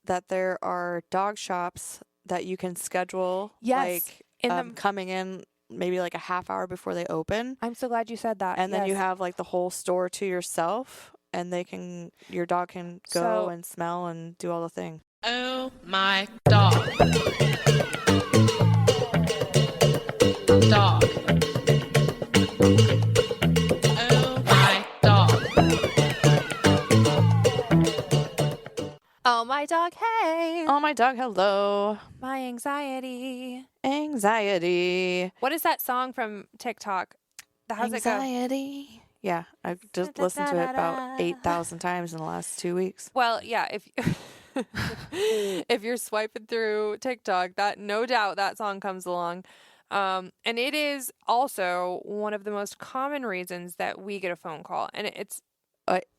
that there are dog shops that you can schedule, Yes. coming in maybe like a half hour before they open. I'm so glad you said that. And then you have like the whole store to yourself, and your dog can go and smell and do all the thing. Oh my dog. Dog. Oh my dog. Oh, my dog, hey. Oh, my dog, hello. My anxiety. Anxiety. What is that song from TikTok? How's it go? Anxiety. Yeah, I've just listened to it about 8,000 times in the last 2 weeks. Well, yeah, if you're swiping through TikTok, that no doubt that song comes along. And it is also one of the most common reasons that we get a phone call. And it's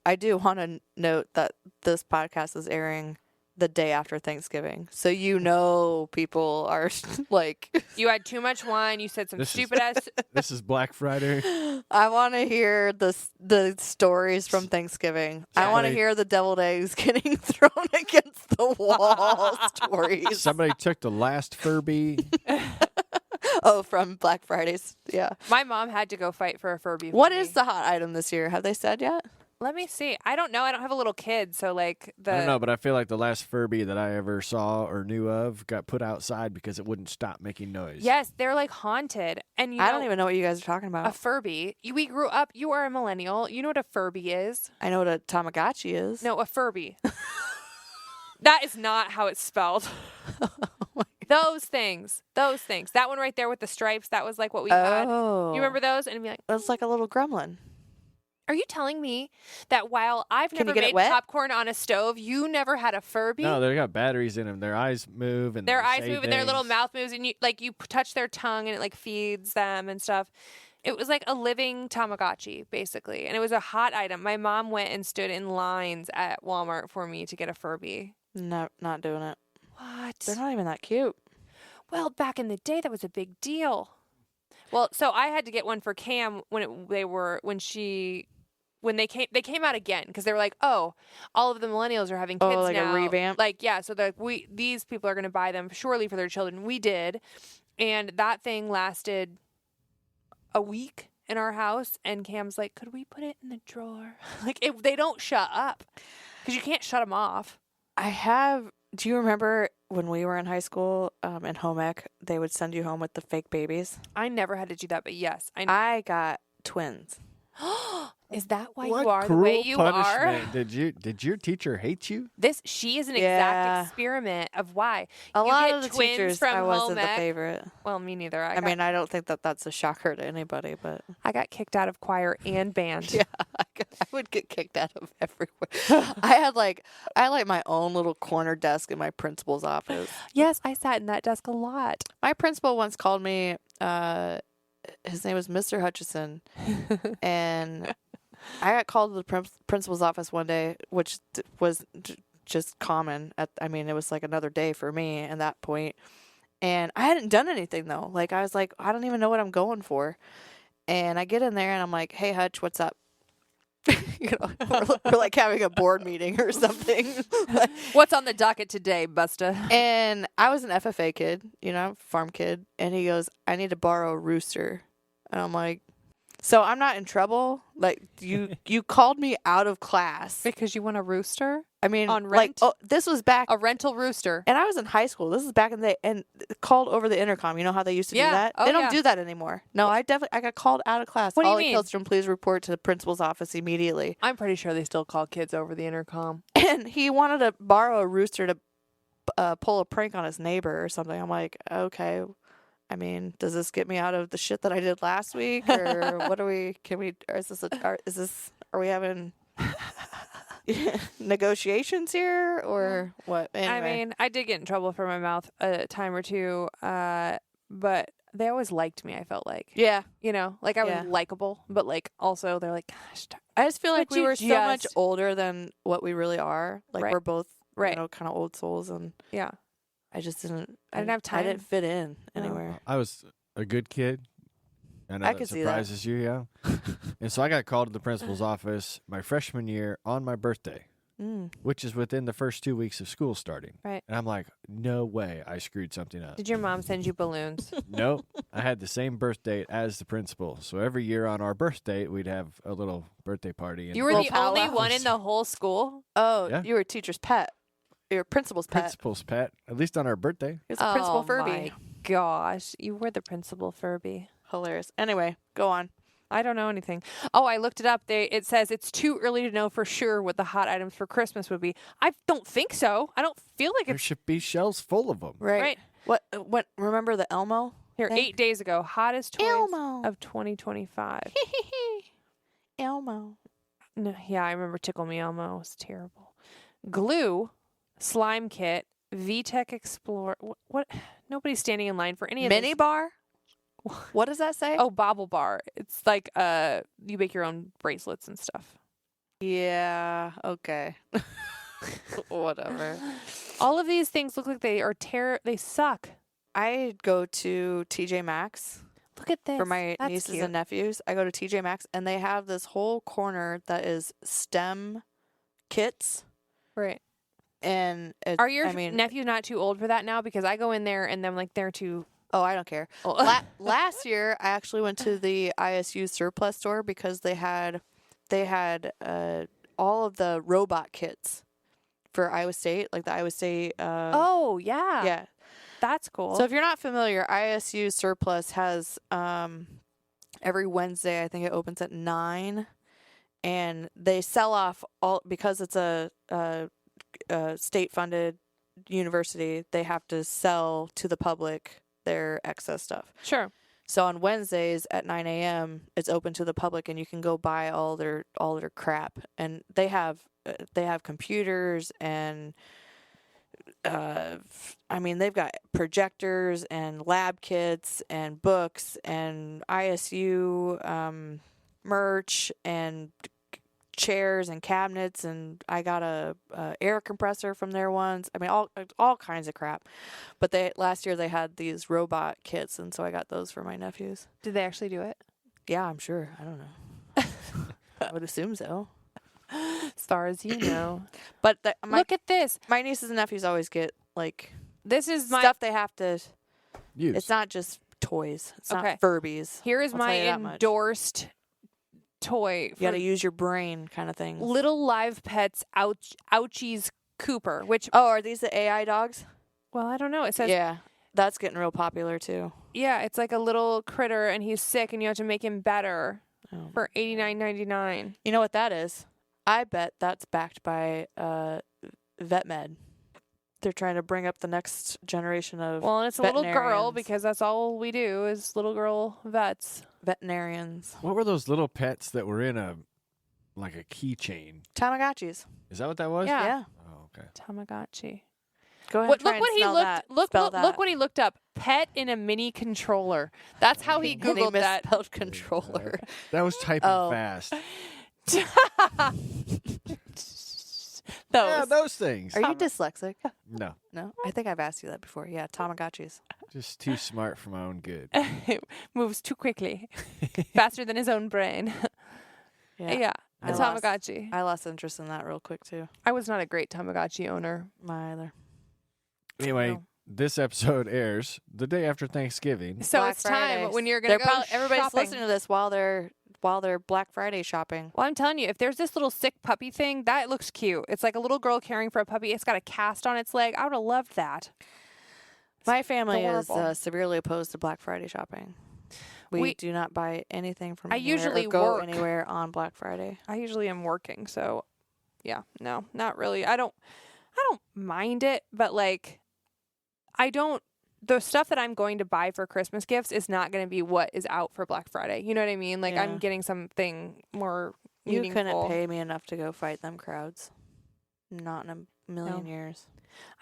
I do want to note that this podcast is airing the day after Thanksgiving. So people are like... You had too much wine. You said some stupid ass... This is Black Friday. I want to hear the stories from Thanksgiving. I want to hear the deviled eggs getting thrown against the wall stories. Somebody took the last Furby. Oh, from Black Fridays. Yeah. My mom had to go fight for a Furby. What is the hot item this year? Have they said yet? Let me see. I don't know. I don't have a little kid, so like I don't know, but I feel like the last Furby that I ever saw or knew of got put outside because it wouldn't stop making noise. Yes, they're like haunted. And I don't even know what you guys are talking about. A Furby. We grew up. You are a millennial. You know what a Furby is? I know what a Tamagotchi is. No, a Furby. That is not how it's spelled. Those things. That one right there with the stripes. That was like what we had. You remember those? And it'd be like, it's like a little gremlin. Are you telling me that while I've never made popcorn on a stove, you never had a Furby? No, they got batteries in them. Their eyes move and their little mouth moves, and you touch their tongue and it like feeds them and stuff. It was like a living Tamagotchi, basically, and it was a hot item. My mom went and stood in lines at Walmart for me to get a Furby. No, not doing it. What? They're not even that cute. Well, back in the day, that was a big deal. Well, so I had to get one for Cam when they came out again because they were like, oh, all of the millennials are having kids now. Oh, like a revamp? Like, yeah, so these people are going to buy them surely for their children. We did, and that thing lasted a week in our house, and Cam's like, could we put it in the drawer? They don't shut up because you can't shut them off. Do you remember when we were in high school in home ec, they would send you home with the fake babies? I never had to do that, but yes. I got twins. Is that why what you are the cruel way you punishment. are? Did your teacher hate you? She is an exact experiment of why. A lot of the twins teachers, from I wasn't home the ec. favorite. Well, me neither. I mean, I don't think that's a shocker to anybody, but I got kicked out of choir and band. yeah, I would get kicked out of everywhere. I had my own little corner desk in my principal's office. Yes, I sat in that desk a lot. My principal once called me. His name was Mr. Hutchison, and I got called to the principal's office one day, which was just common. It was like another day for me at that point. And I hadn't done anything, though. Like, I was like, I don't even know what I'm going for. And I get in there, and I'm like, hey, Hutch, what's up? We're like having a board meeting or something. What's on the docket today, Busta? And I was an FFA kid, farm kid. And he goes, I need to borrow a rooster. And I'm like, so I'm not in trouble? Like, you called me out of class. Because you want a rooster? I mean, on rent? This was back. A rental rooster. And I was in high school. This is back in the day. And called over the intercom. You know how they used to do that? They don't do that anymore. No, I got called out of class. What do you mean? Holly Killstrom, please report to the principal's office immediately. I'm pretty sure they still call kids over the intercom. And he wanted to borrow a rooster to pull a prank on his neighbor or something. I'm like, okay. I mean, does this get me out of the shit that I did last week, or what are we having negotiations here, or what? Anyway. I mean, I did get in trouble for my mouth a time or two, but they always liked me, I felt like. Yeah. I was likable, but also they're like, gosh. I just feel like we were so much older than what we really are. Like, we're both, kind of old souls, and yeah. I just didn't. I didn't have time. I didn't fit in anywhere. I was a good kid. I know I that could see surprises that. you, yeah. And so I got called to the principal's office my freshman year on my birthday. which is within the first 2 weeks of school starting. Right. And I'm like, no way I screwed something up. Did your mom send you balloons? Nope. I had the same birth date as the principal. So every year on our birth date, we'd have a little birthday party. And You were Little the only powwows. one in the whole school? Oh, Yeah. you were a teacher's pet. Your principal's pet. principal's pet, at least on our birthday. He was a principal Oh Furby. my gosh. You were the principal Furby. Hilarious. Anyway, go on. I don't know anything. Oh, I looked it up. It says it's too early to know for sure what the hot items for Christmas would be. I don't think so. I don't feel like There it's should be shelves full of them. Right. What? Remember the Elmo? here. thing? 8 days ago, hottest toys Elmo. of 2025. Elmo. No, yeah, I remember Tickle Me Elmo. It was terrible. Glue, slime kit, VTech Explorer. What? Nobody's standing in line for any of Mini this. bar? What does that say? Oh, Bobble Bar. It's like you make your own bracelets and stuff. Yeah. Okay. Whatever. All of these things look like they are they suck. I go to TJ Maxx Look at this. for my That's nieces cute. and nephews. I go to TJ Maxx and they have this whole corner that is STEM kits. Right. And Are your I mean, nephews not too old for that now? Because I go in there and I'm like, they're too oh, I don't care. old. Last year, I actually went to the ISU surplus store because they had all of the robot kits for Iowa State, like the Iowa State. Oh, yeah. Yeah. That's cool. So if you're not familiar, ISU surplus has every Wednesday. I think it opens at 9, and they sell off all because it's a state-funded university. They have to sell to the public their excess stuff. sure. So on Wednesdays at 9 a.m., it's open to the public, and you can go buy all their crap. And they have computers and I mean they've got projectors and lab kits and books and ISU merch and chairs and cabinets, and I got a air compressor from there once. I mean all kinds of crap. But last year they had these robot kits, and so I got those for my nephews. Did they actually do it? Yeah, I'm sure. I don't know. I would assume so. As far as you know. But Look at this. my nieces and nephews always get like This is my stuff they have to. Use. It's not just toys. It's Okay. not Furbies. Here is I'll my tell you that much. endorsed toy. You got to for use your brain, kind of thing. Little Live Pets Ouchies Cooper, which Oh, are these the AI dogs? well, I don't know. It says Yeah, that's getting real popular too. yeah, it's like a little critter and he's sick and you have to make him better Oh. for $89.99. You know what that is? I bet that's backed by VetMed. They're trying to bring up the next generation of Well, and it's a little girl veterinarians. because that's all we do is little girl vets. veterinarians. What were those little pets that were in a keychain? Tamagotchis. Is that what that was? Yeah. Yeah. Oh, okay. Tamagotchi. Go ahead. What, and try look and what he smell looked. that. Look, Spell look, that. look what he looked up. Pet in a mini controller. That's how he And googled that. misspelled controller. That was typing Oh. fast. Those. Yeah, those things. Are you dyslexic? No, No, I think I've asked you that before. Yeah, Tamagotchis. just too smart for my own good. Moves too quickly, faster than his own brain. Yeah, I a lost- Tamagotchi. I lost interest in that real quick too. I was not a great Tamagotchi owner. My either. Anyway, No. this episode airs the day after Thanksgiving. So Black it's time Fridays. when you're gonna They're go probably everybody's shopping. listening to this while they're Black Friday shopping. Well, I'm telling you, if there's this little sick puppy thing, that looks cute. It's like a little girl caring for a puppy. It's got a cast on its leg. I would have loved that. My family is adorable. severely opposed to Black Friday shopping. We do not buy anything from I anywhere usually or go work. anywhere on Black Friday. I usually am working, so yeah, no, not really. I don't mind it, but like the stuff that I'm going to buy for Christmas gifts is not going to be what is out for Black Friday. You know what I mean? Like Yeah. I'm getting something more You meaningful. couldn't pay me enough to go fight them crowds. Not in a million No. years.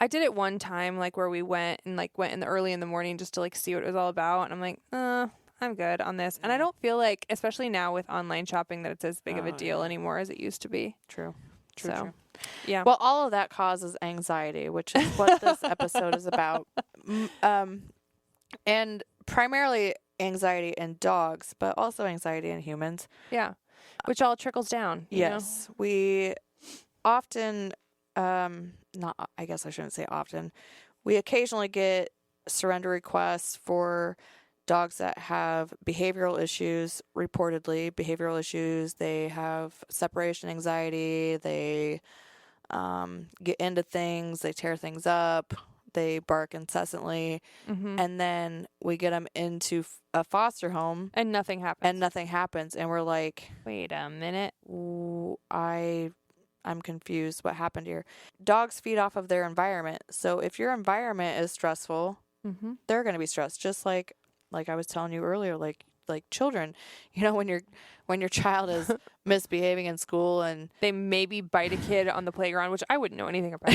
I did it one time, like where we went in the early in the morning just to like see what it was all about, and I'm like, I'm good on this. And I don't feel like, especially now with online shopping, that it's as big of a Oh, deal yeah. anymore as it used to be. True. So, yeah. Well, all of that causes anxiety, which is what this episode is about. And primarily anxiety in dogs, but also anxiety in humans. Yeah. Which all trickles down. you know? Yes. We often, not, I guess I shouldn't say often, we occasionally get surrender requests for dogs that have behavioral issues, reportedly behavioral issues. They have separation anxiety. They get into things. They tear things up. They bark incessantly. Mm-hmm. And then we get them into a foster home And nothing happens. and nothing happens. And we're like, Wait a minute. "Ooh, I'm confused. What happened here?" Dogs feed off of their environment. So if your environment is stressful, Mm-hmm. they're going to be stressed. Just like I was telling you earlier, like children, when your child is misbehaving in school and They maybe bite a kid on the playground, which I wouldn't know anything about.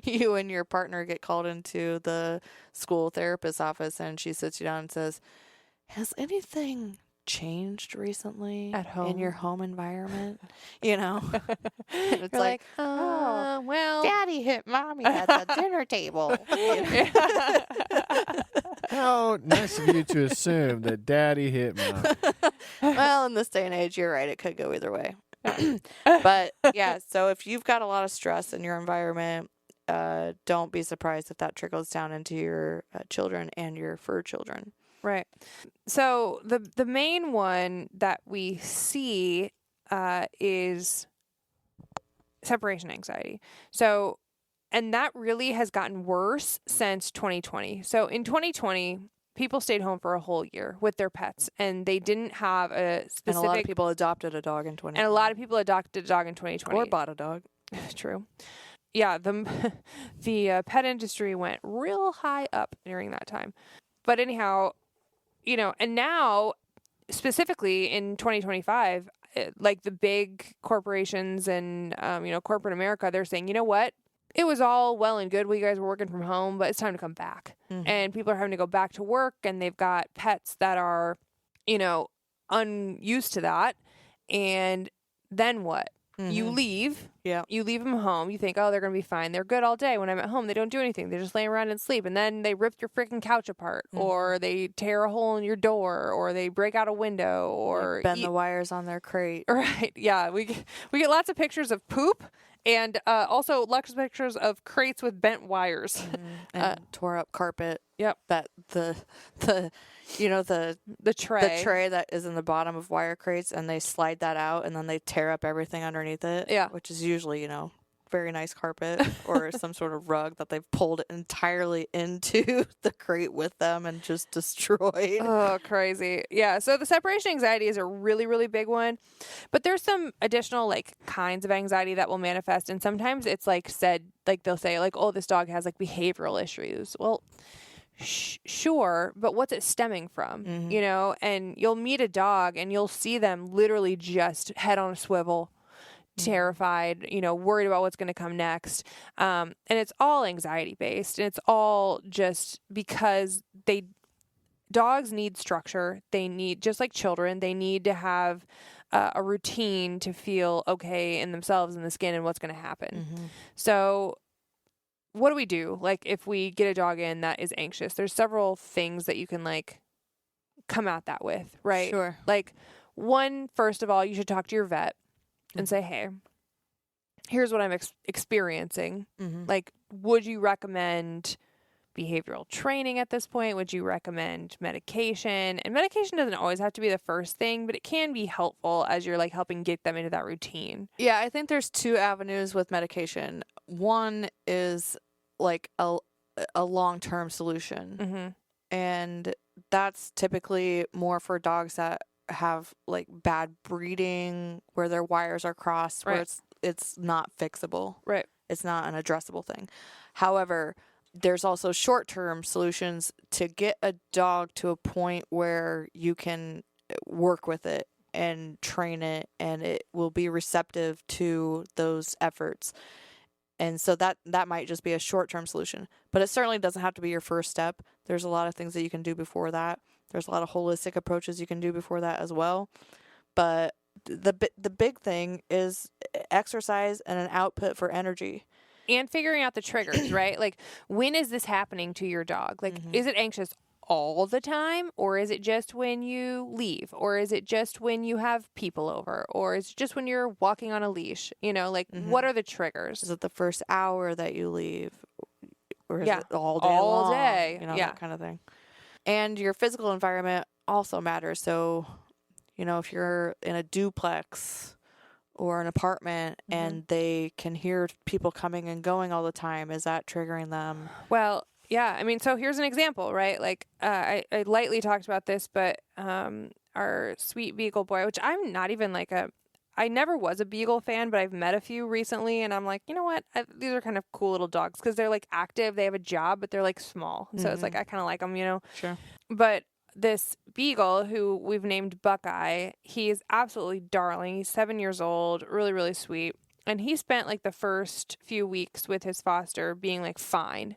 you and your partner get called into the school therapist's office and she sits you down and says, "Has anything changed recently At home? in your home environment?" And it's You're like, oh, well. "Daddy hit mommy at the dinner table." How nice of you to assume that daddy hit mom. Well, in this day and age, you're right. It could go either way. But yeah, so if you've got a lot of stress in your environment, don't be surprised if that trickles down into your children and your fur children. Right. So the main one that we see is separation anxiety. So, and that really has gotten worse since 2020. So in 2020, people stayed home for a whole year with their pets, and they didn't have a specific. And a lot of people adopted a dog in 2020. And a lot of people adopted a dog in 2020. Or bought a dog. True. Yeah, the pet industry went real high up during that time. But anyhow, and now specifically in 2025, like the big corporations and corporate America, they're saying, you know what? It was all well and good while you guys were working from home, but it's time to come back. Mhm. And people are having to go back to work, and they've got pets that are, unused to that. And then what? You Mhm. leave. Yeah. You leave them home. You think, oh, they're going to be fine. They're good all day. When I'm at home, they don't do anything. They just lay around and sleep. And then they rip your freaking couch apart, or they tear a hole in your door, or they break out a window, or bend the wires on their crate. Right. Yeah. We get lots of pictures of poop, and also lots of pictures of crates with bent wires. And tore up carpet. Yep. That the The tray. the tray that is in the bottom of wire crates, and they slide that out, and then they tear up everything underneath it. Yeah. Which is usually, very nice carpet or some sort of rug that they've pulled entirely into the crate with them and just destroyed. Oh, crazy. Yeah. So the separation anxiety is a really, really big one. But there's some additional kinds of anxiety that will manifest. And sometimes it's said, they'll say oh, this dog has behavioral issues. Well, sure. But what's it stemming from? Mhm. And you'll meet a dog and you'll see them literally just head on a swivel, terrified, worried about what's going to come next. And it's all anxiety based, and it's all just because dogs need structure. They need, just like children, they need to have a routine to feel okay in themselves and the skin and what's going to happen. Mhm. So what do we do? If we get a dog in that is anxious, there's several things that you can come at that with, right? Sure. One, first of all, you should talk to your vet and say, hey, here's what I'm experiencing. Mhm. Would you recommend behavioral training at this point? Would you recommend medication? And medication doesn't always have to be the first thing, but it can be helpful as you're helping get them into that routine. Yeah, I think there's two avenues with medication. One is a long-term solution. Mm-hmm. And that's typically more for dogs that have bad breeding, where their wires are crossed, where Right. it's not fixable. Right. It's not an addressable thing. However, there's also short-term solutions to get a dog to a point where you can work with it and train it, and it will be receptive to those efforts. And so that might just be a short-term solution, but it certainly doesn't have to be your first step. There's a lot of things that you can do before that. There's a lot of holistic approaches you can do before that as well. But the big thing is exercise and an output for energy. And figuring out the triggers, right? When is this happening to your dog? Mhm. Is it anxious all the time, or is it just when you leave, or is it just when you have people over, or is it just when you're walking on a leash? You know, like what are the triggers? Is it the first hour that you leave, or is Yeah. it all day All long? day. You know, Yeah. that kind of thing. And your physical environment also matters. So, you know, if you're in a duplex or an apartment and they can hear people coming and going all the time, is that triggering them? Well, yeah. I mean, so here's an example, right? Like, I lightly talked about this, but our sweet beagle boy, which I'm not even like I never was a beagle fan, but I've met a few recently, and I'm like, you know what? These are kind of cool little dogs because they're like active, they have a job, but they're like small. So it's like I kind of like them, you know. Sure. But this beagle, who we've named Buckeye, he's absolutely darling. He's 7 years old, really, really sweet. And he spent like the first few weeks with his foster being like fine.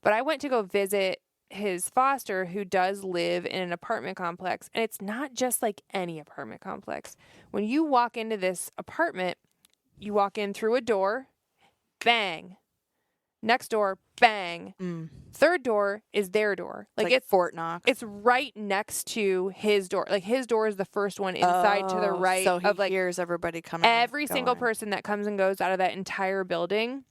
But I went to go visit his foster, who does live in an apartment complex. And it's not just like any apartment complex. When you walk into this apartment, you walk in through a door, bang. Next door, bang. Third door is their door. Like it's Fort Knox. It's right next to his door. Like his door is the first one inside to the right. So he of like hears everybody coming. and every single going. person that comes and goes out of that entire building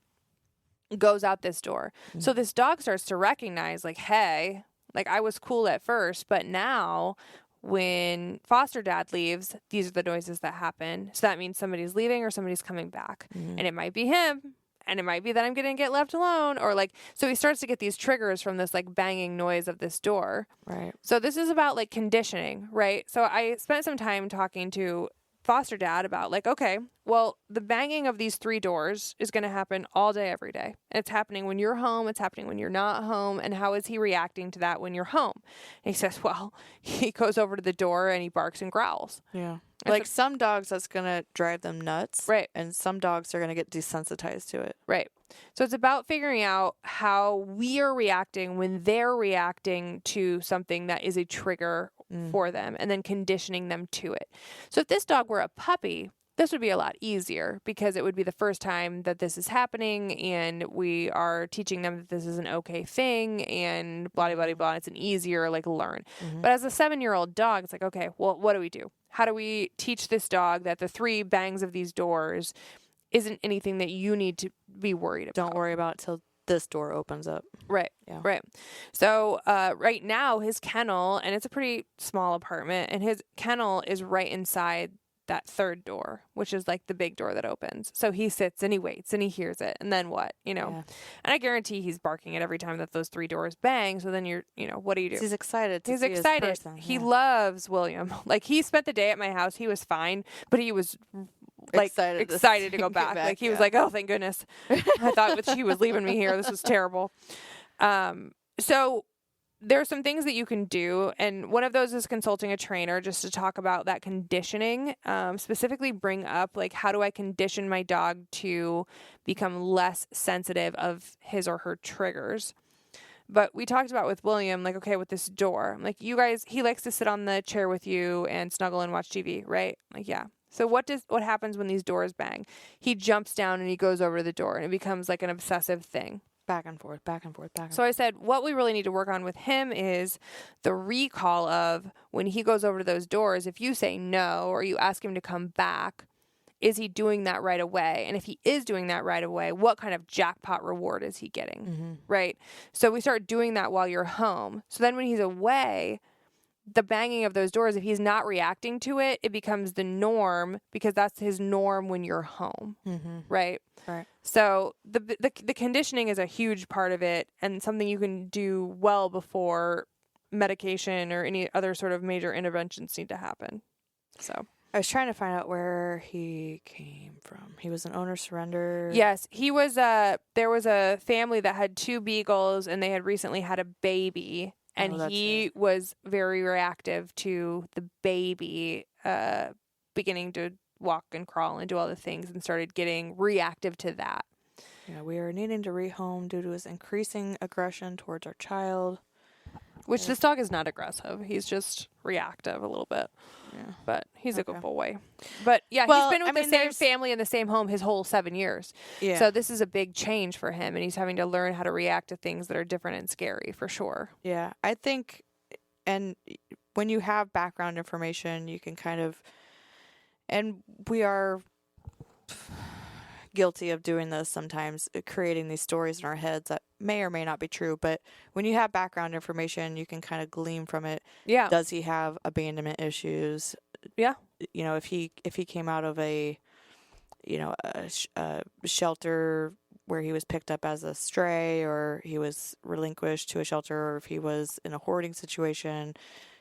goes out this door. So this dog starts to recognize, like, hey, like I was cool at first, but now when foster dad leaves, these are the noises that happen. So that means somebody's leaving or somebody's coming back. And it might be him. And it might be that I'm going to get left alone, or like, so he starts to get these triggers from this like banging noise of this door. Right. So this is about like conditioning, right? So I spent some time talking to foster dad about like, okay, well, the banging of these 3 doors is going to happen all day, every day. And it's happening when you're home. It's happening when you're not home. And how is he reacting to that when you're home? And he says, well, he goes over to the door and he barks and growls. Yeah. And Like some dogs, that's going to drive them nuts. Right. And some dogs are going to get desensitized to it. Right. So it's about figuring out how we are reacting when they're reacting to something that is a trigger for them, and then conditioning them to it. So if this dog were a puppy, this would be a lot easier because it would be the first time that this is happening and we are teaching them that this is an okay thing and blah, blah, blah, blah. It's an easier like learn. But as a 7-year-old dog, it's like, okay, well, what do we do? How do we teach this dog that the 3 bangs of these doors isn't anything that you need to be worried about? Don't worry about it till this door opens up. Right. Yeah. Right. So right now his kennel, and it's a pretty small apartment, and his kennel is right inside that 3rd door, which is like the big door that opens. So he sits and he waits and he hears it. And then what? You know, Yeah. and I guarantee he's barking it every time that those 3 doors bang. So then you're, you know, what do you do? He's excited to He's see excited. his person. He Yeah. loves William. Like he spent the day at my house. He was fine, but he was like excited to go back. Like he was like, oh, thank goodness. I thought that she was leaving me here. This was terrible. So there are some things that you can do. And one of those is consulting a trainer just to talk about that conditioning, specifically bring up like, how do I condition my dog to become less sensitive of his or her triggers? But we talked about with William, like, okay, with this door, like you guys, he likes to sit on the chair with you and snuggle and watch TV, right? Like, yeah. So what happens when these doors bang? He jumps down and he goes over to the door and it becomes like an obsessive thing. Back and forth, back and forth, back and So I said, what we really need to work on with him is the recall of when he goes over to those doors, if you say no or you ask him to come back, is he doing that right away? And if he is doing that right away, what kind of jackpot reward is he getting? Right? So we start doing that while you're home. So then when he's away, the banging of those doors, if he's not reacting to it, it becomes the norm because that's his norm when you're home. Right? Right. So the conditioning is a huge part of it and something you can do well before medication or any other sort of major interventions need to happen. So I was trying to find out where he came from. He was an owner surrender. yes, he was there was a family that had 2 beagles and they had recently had a baby. And that's he was very reactive to the baby beginning to walk and crawl and do all the things and started getting reactive to that. Yeah, we are needing to rehome due to his increasing aggression towards our child. which this dog is not aggressive. He's just reactive a little bit. Yeah. But he's a Okay. good boy. But yeah, Well, he's been with I mean, the same there's- family in the same home his whole 7 years. Yeah. So this is a big change for him, and he's having to learn how to react to things that are different and scary for sure. Yeah, I think, and when you have background information, you can kind of, and we are guilty of doing this sometimes, creating these stories in our heads that may or may not be true. But when you have background information, you can kind of glean from it. Yeah. Does he have abandonment issues? Yeah. You know, if he came out of a shelter where he was picked up as a stray, or he was relinquished to a shelter, or if he was in a hoarding situation,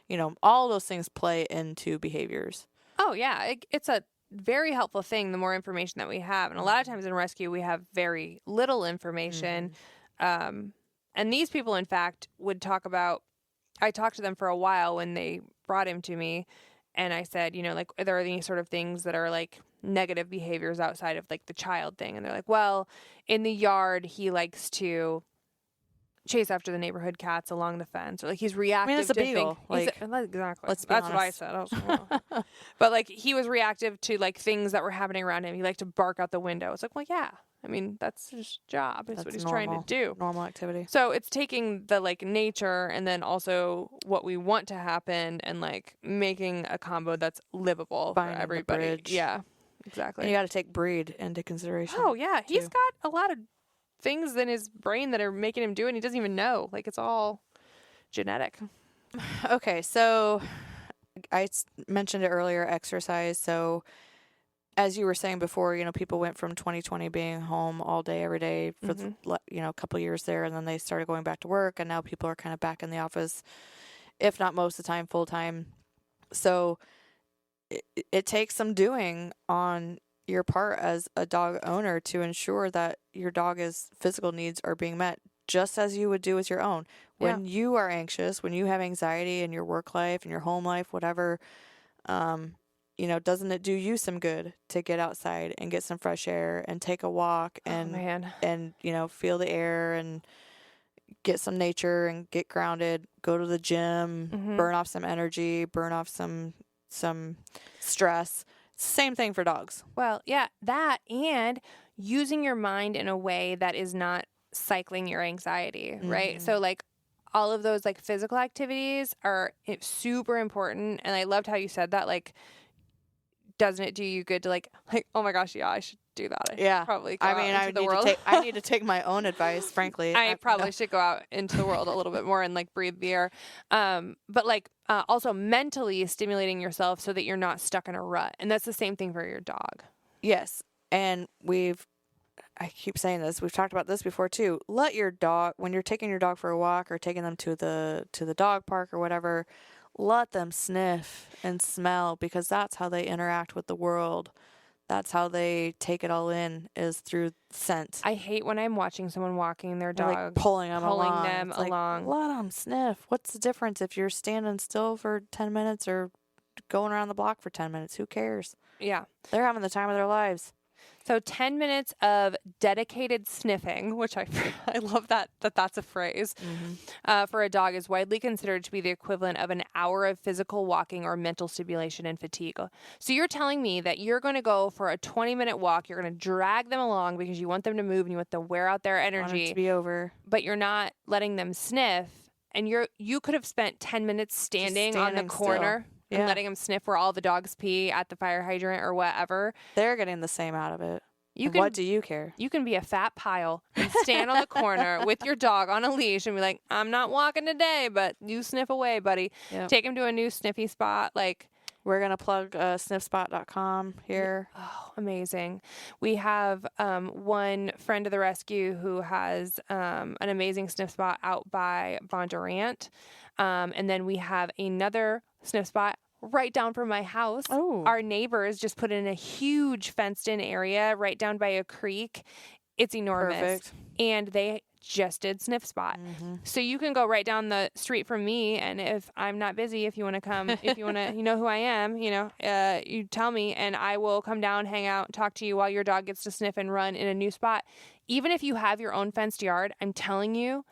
you know, all those things play into behaviors. Oh, yeah. It's a very helpful thing, the more information that we have. And a lot of times in rescue, we have very little information. And these people, in fact, would talk about, I talked to them for a while when they brought him to me. And I said, you know, like, are there any sort of things that are like negative behaviors outside of like the child thing? And they're like, well, in the yard, he likes to chase after the neighborhood cats along the fence, or like he's reactive it's a to beagle. exactly. let's be That's what I honest. said. I was like, "Oh." But like he was reactive to like things that were happening around him. He liked to bark out the window. It's like, well, yeah. I mean, that's his job. That's what he's trying to do. Normal activity. So it's taking the like nature and then also what we want to happen and like making a combo that's livable Finding for the everybody. bridge. Yeah, exactly. And you got to take breed into consideration. Oh yeah, he's too. got a lot of things in his brain that are making him do it and he doesn't even know. Like it's all genetic. Okay, so mentioned it earlier, exercise. So as you were saying before, you know, people went from 2020 being home all day, every day for, a couple of years there, and then they started going back to work, and now people are kind of back in the office, if not most of the time, full time. So it takes some doing on your part as a dog owner to ensure that your dog's physical needs are being met, just as you would do with your own. When you are anxious, when you have anxiety in your work life and your home life, whatever, you know, doesn't it do you some good to get outside and get some fresh air and take a walk and and you know, feel the air and get some nature and get grounded, go to the gym, burn off some energy, burn off some stress. Same thing for dogs. Well, yeah, that and using your mind in a way that is not cycling your anxiety, right? So like all of those like physical activities are super important. And I loved how you said that, like, doesn't it do you good to like, oh my gosh, yeah, I should do that. Yeah. Probably go I mean, out into the world. I need to take my own advice, frankly. I probably should go out into the world a little bit more and like breathe the air. But like also mentally stimulating yourself so that you're not stuck in a rut. And that's the same thing for your dog. Yes. And I keep saying this, we've talked about this before too. Let your dog, when you're taking your dog for a walk or taking them to the dog park or whatever, let them sniff and smell, because that's how they interact with the world. That's how they take it all in, is through scent. I hate when I'm watching someone walking their Or, dog, like pulling them along. It's like, along. let them sniff. What's the difference if you're standing still for 10 minutes or going around the block for 10 minutes? Who cares? Yeah. They're having the time of their lives. So 10 minutes of dedicated sniffing, which I love that's a phrase, for a dog is widely considered to be the equivalent of an hour of physical walking or mental stimulation and fatigue. So you're telling me that you're going to go for a 20-minute walk, you're going to drag them along because you want them to move and you want to wear out their Want energy, it to be over. but you're not letting them sniff, and you could have spent 10 minutes standing on the standing corner. still. And Yeah. letting them sniff where all the dogs pee at the fire hydrant or whatever. They're getting the same out of it. You And can what do you care? You can be a fat pile and stand on the corner with your dog on a leash and be like, I'm not walking today, but you sniff away, buddy. Yep. Take him to a new sniffy spot. Like, We're going to plug sniffspot.com here. oh, amazing. We have one friend of the rescue who has an amazing sniff spot out by Bondurant. And then we have another sniff spot right down from my house. Oh. Our neighbors just put in a huge fenced-in area right down by a creek. It's enormous. Perfect. And they just did sniff spot. So you can go right down the street from me, and if I'm not busy, if you want to come, if you want to, you know who I am, you tell me, and I will come down, hang out, talk to you while your dog gets to sniff and run in a new spot. Even if you have your own fenced yard, I'm telling you,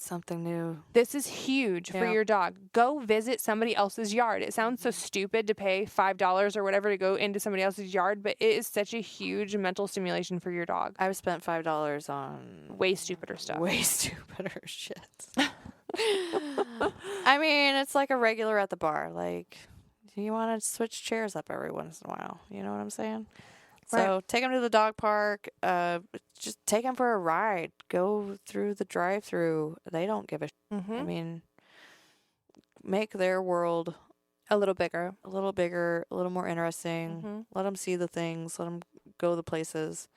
That's something new. This is huge for Yeah. your dog. Go visit somebody else's yard. It sounds so stupid to pay $5 or whatever to go into somebody else's yard, but it is such a huge mental stimulation for your dog. I've spent $5 on Way stupider stuff. way stupider shit. I mean, it's like a regular at the bar. Like, you want to switch chairs up every once in a while. You know what I'm saying? So take them to the dog park. Just take them for a ride. Go through the drive-through. They don't give a shit. Mm-hmm. I mean, make their world A little bigger. a little bigger, a little more interesting. Mm-hmm. Let them see the things. Let them go the places.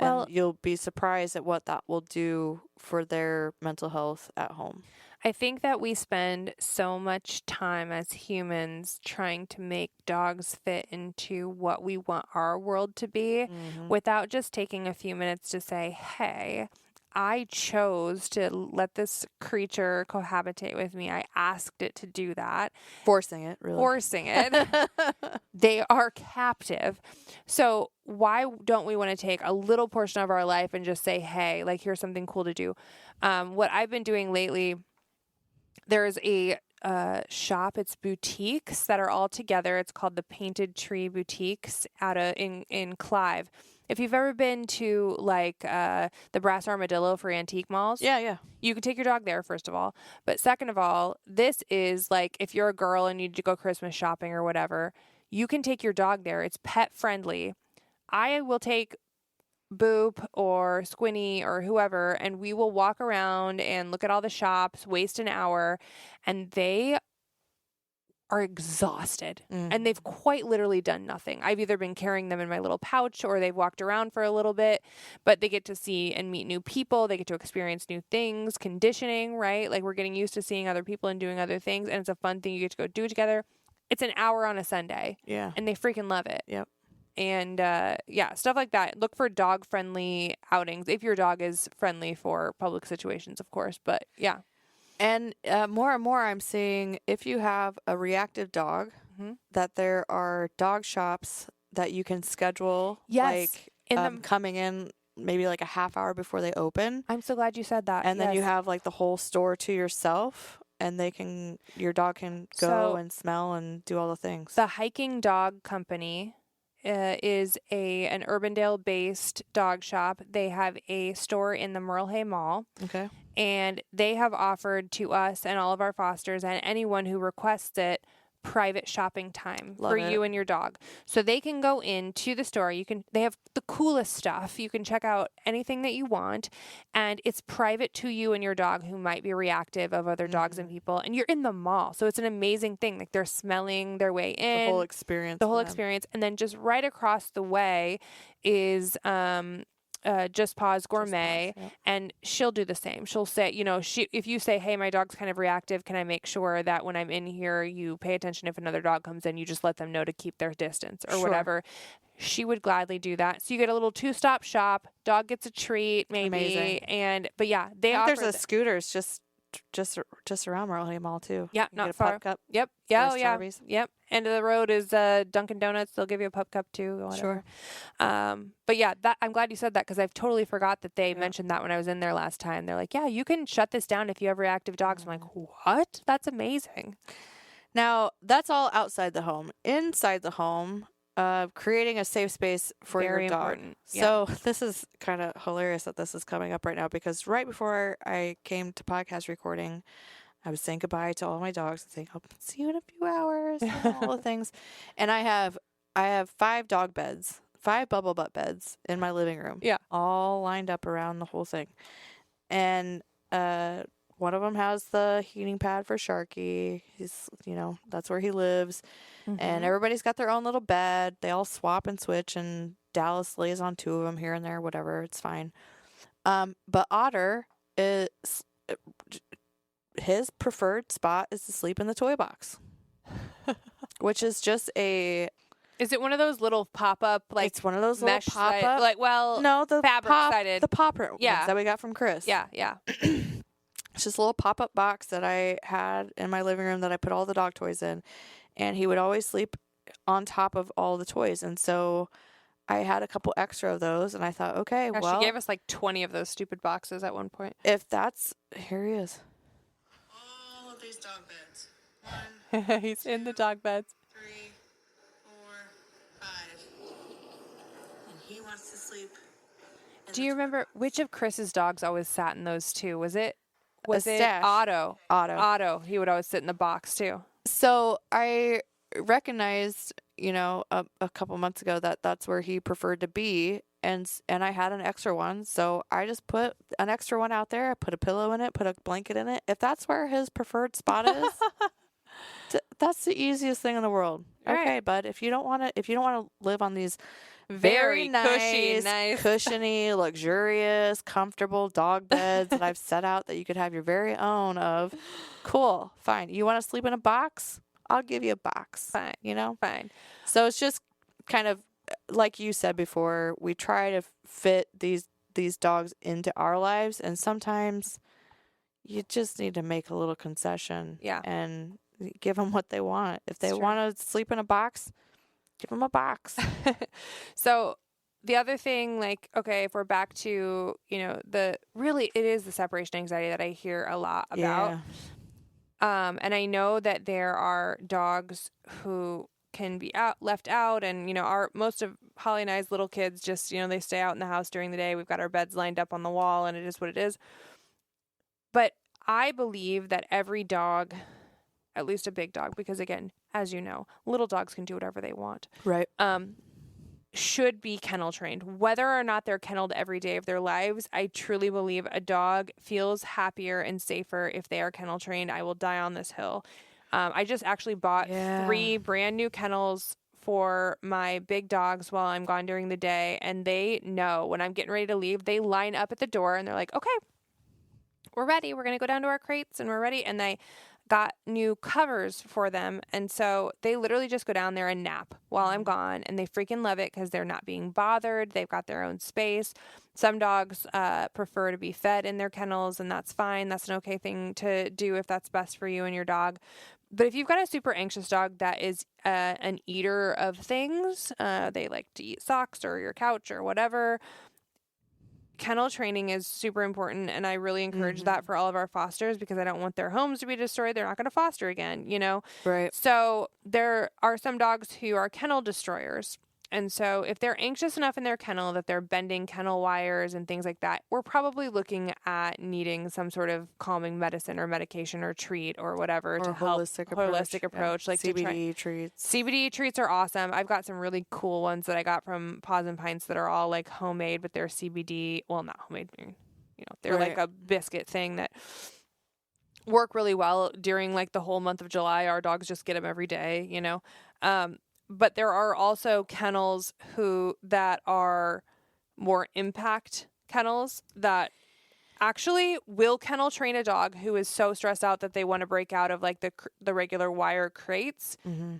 Well- And you'll be surprised at what that will do for their mental health at home. I think that we spend so much time as humans trying to make dogs fit into what we want our world to be without just taking a few minutes to say, hey, I chose to let this creature cohabitate with me. I asked it to do that. Forcing it, really. Forcing it. They are captive. So why don't we want to take a little portion of our life and just say, hey, like, here's something cool to do. What I've been doing lately, there's a shop. It's boutiques that are all together. It's called the Painted Tree Boutiques in Clive. If you've ever been to like the Brass Armadillo for antique malls, Yeah. you could take your dog there, first of all. But second of all, this is like if you're a girl and you need to go Christmas shopping or whatever, you can take your dog there. It's pet friendly. I will take Boop or Squinny or whoever, and we will walk around and look at all the shops, waste an hour, and they are exhausted. And they've quite literally done nothing. I've either been carrying them in my little pouch or they've walked around for a little bit, but they get to see and meet new people. They get to experience new things, conditioning, right? Like, we're getting used to seeing other people and doing other things, and it's a fun thing you get to go do together. It's an hour on a Sunday. Yeah. And they freaking love it. Yep. And stuff like that. Look for dog-friendly outings if your dog is friendly for public situations, of course. But yeah. And more and more I'm seeing if you have a reactive dog, that there are dog shops that you can schedule. Yes. Like coming in maybe like a half hour before they open. I'm so glad you said that. And then you Yes. have like the whole store to yourself. And your dog can go So- and smell and do all the things. The Hiking Dog Company is an Urbandale-based dog shop. They have a store in the Merle Hay Mall. Okay. And they have offered to us and all of our fosters and anyone who requests it private shopping time Love for it. you and your dog. So they can go into the store. They have the coolest stuff. You can check out anything that you want, and it's private to you and your dog who might be reactive of other dogs and people. And you're in the mall. So it's an amazing thing. Like, they're smelling their way in. The whole experience. The whole for them. experience. And then just right across the way is Just Paws Gourmet, Paws, yep. and she'll do the same. She'll say, if you say, hey, my dog's kind of reactive, can I make sure that when I'm in here, you pay attention if another dog comes in, you just let them know to keep their distance or Sure. whatever. She would gladly do that. So you get a little 2-stop shop, dog gets a treat maybe. Amazing. But yeah, they I offer. think there's a scooters just around Merle Hay Mall too. Yeah, You not get a far. Pup cup. Yep. Yeah. or Oh, yeah. Starbucks. Yep. End of the road is Dunkin' Donuts. They'll give you a pup cup too. Or whatever. Sure. But yeah, I'm glad you said that because I've totally forgot that they Yeah. mentioned that when I was in there last time. They're like, yeah, you can shut this down if you have reactive dogs. I'm like, what? That's amazing. Now that's all outside the home. Inside the home, creating a safe space for Very your dog. important. So this is kind of hilarious that this is coming up right now because right before I came to podcast recording, I was saying goodbye to all my dogs and saying, I'll see you in a few hours and all the things. And I have 5 dog beds, 5 bubble butt beds in my living room. Yeah. All lined up around the whole thing. And one of them has the heating pad for Sharky. He's, that's where he lives. And everybody's got their own little bed. They all swap and switch, and Dallas lays on 2 of them here and there, whatever. It's fine. But Otter his preferred spot is to sleep in the toy box, which is just Is it one of those little pop-up, like, it's one of those little mesh pop side- up. like, well, No, the fabric-sided. the pop ones Yeah. that we got from Chris. yeah. It's just a little pop up box that I had in my living room that I put all the dog toys in, and he would always sleep on top of all the toys. And so I had a couple extra of those, and I thought, okay, Yeah, well, she gave us like 20 of those stupid boxes at one point. if that's here he is. All of these dog beds. 1, He's in the dog beds. 3, 4, 5. And he wants to sleep. in Do the you toy remember box. which of Chris's dogs always sat in those two? Was it Stash. Otto? Otto. Otto. He would always sit in the box too. So I recognized, a couple months ago that that's where he preferred to be, and I had an extra one, so I just put an extra one out there. I put a pillow in it, put a blanket in it. If that's where his preferred spot is, that's the easiest thing in the world. Right. Okay, bud, if you don't want to live on these Very cushy, nice, nice. cushiony, luxurious, comfortable dog beds that I've set out that you could have your very own of, cool, fine. You want to sleep in a box? I'll give you a box. Fine. Fine. So it's just kind of like you said before, we try to fit these dogs into our lives, and sometimes you just need to make a little concession. Yeah. And give them what they want. If they It's true. want to sleep in a box, give them a box. So the other thing, like, okay, if we're back to, it is the separation anxiety that I hear a lot about. And I know that there are dogs who can be left out, and most of Holly and I's little kids just they stay out in the house during the day. We've got our beds lined up on the wall, and it is what it is. But I believe that every dog, at least a big dog, because again, as you know, little dogs can do whatever they want, Right. should be kennel trained. Whether or not they're kenneled every day of their lives, I truly believe a dog feels happier and safer if they are kennel trained. I will die on this hill. I just actually bought 3 brand new kennels for my big dogs while I'm gone during the day, and they know when I'm getting ready to leave, they line up at the door and they're like, okay, we're ready. We're going to go down to our crates and we're ready. And I got new covers for them. And so they literally just go down there and nap while I'm gone. And they freaking love it because they're not being bothered. They've got their own space. Some dogs prefer to be fed in their kennels, and that's fine. That's an okay thing to do if that's best for you and your dog. But if you've got a super anxious dog that is an eater of things, they like to eat socks or your couch or whatever, kennel training is super important, and I really encourage that for all of our fosters because I don't want their homes to be destroyed. They're not going to foster again, Right. So there are some dogs who are kennel destroyers. And so if they're anxious enough in their kennel that they're bending kennel wires and things like that, we're probably looking at needing some sort of calming medicine or medication or treat or whatever to help. Holistic approach. Yeah. Like to CBD treats. CBD treats are awesome. I've got some really cool ones that I got from Paws and Pints that are all like homemade, but they're CBD. Well, not homemade. They're like a biscuit thing that work really well during like the whole month of July. Our dogs just get them every day, But there are also kennels that are more impact kennels that actually will kennel train a dog who is so stressed out that they want to break out of like the regular wire crates. Mm-hmm.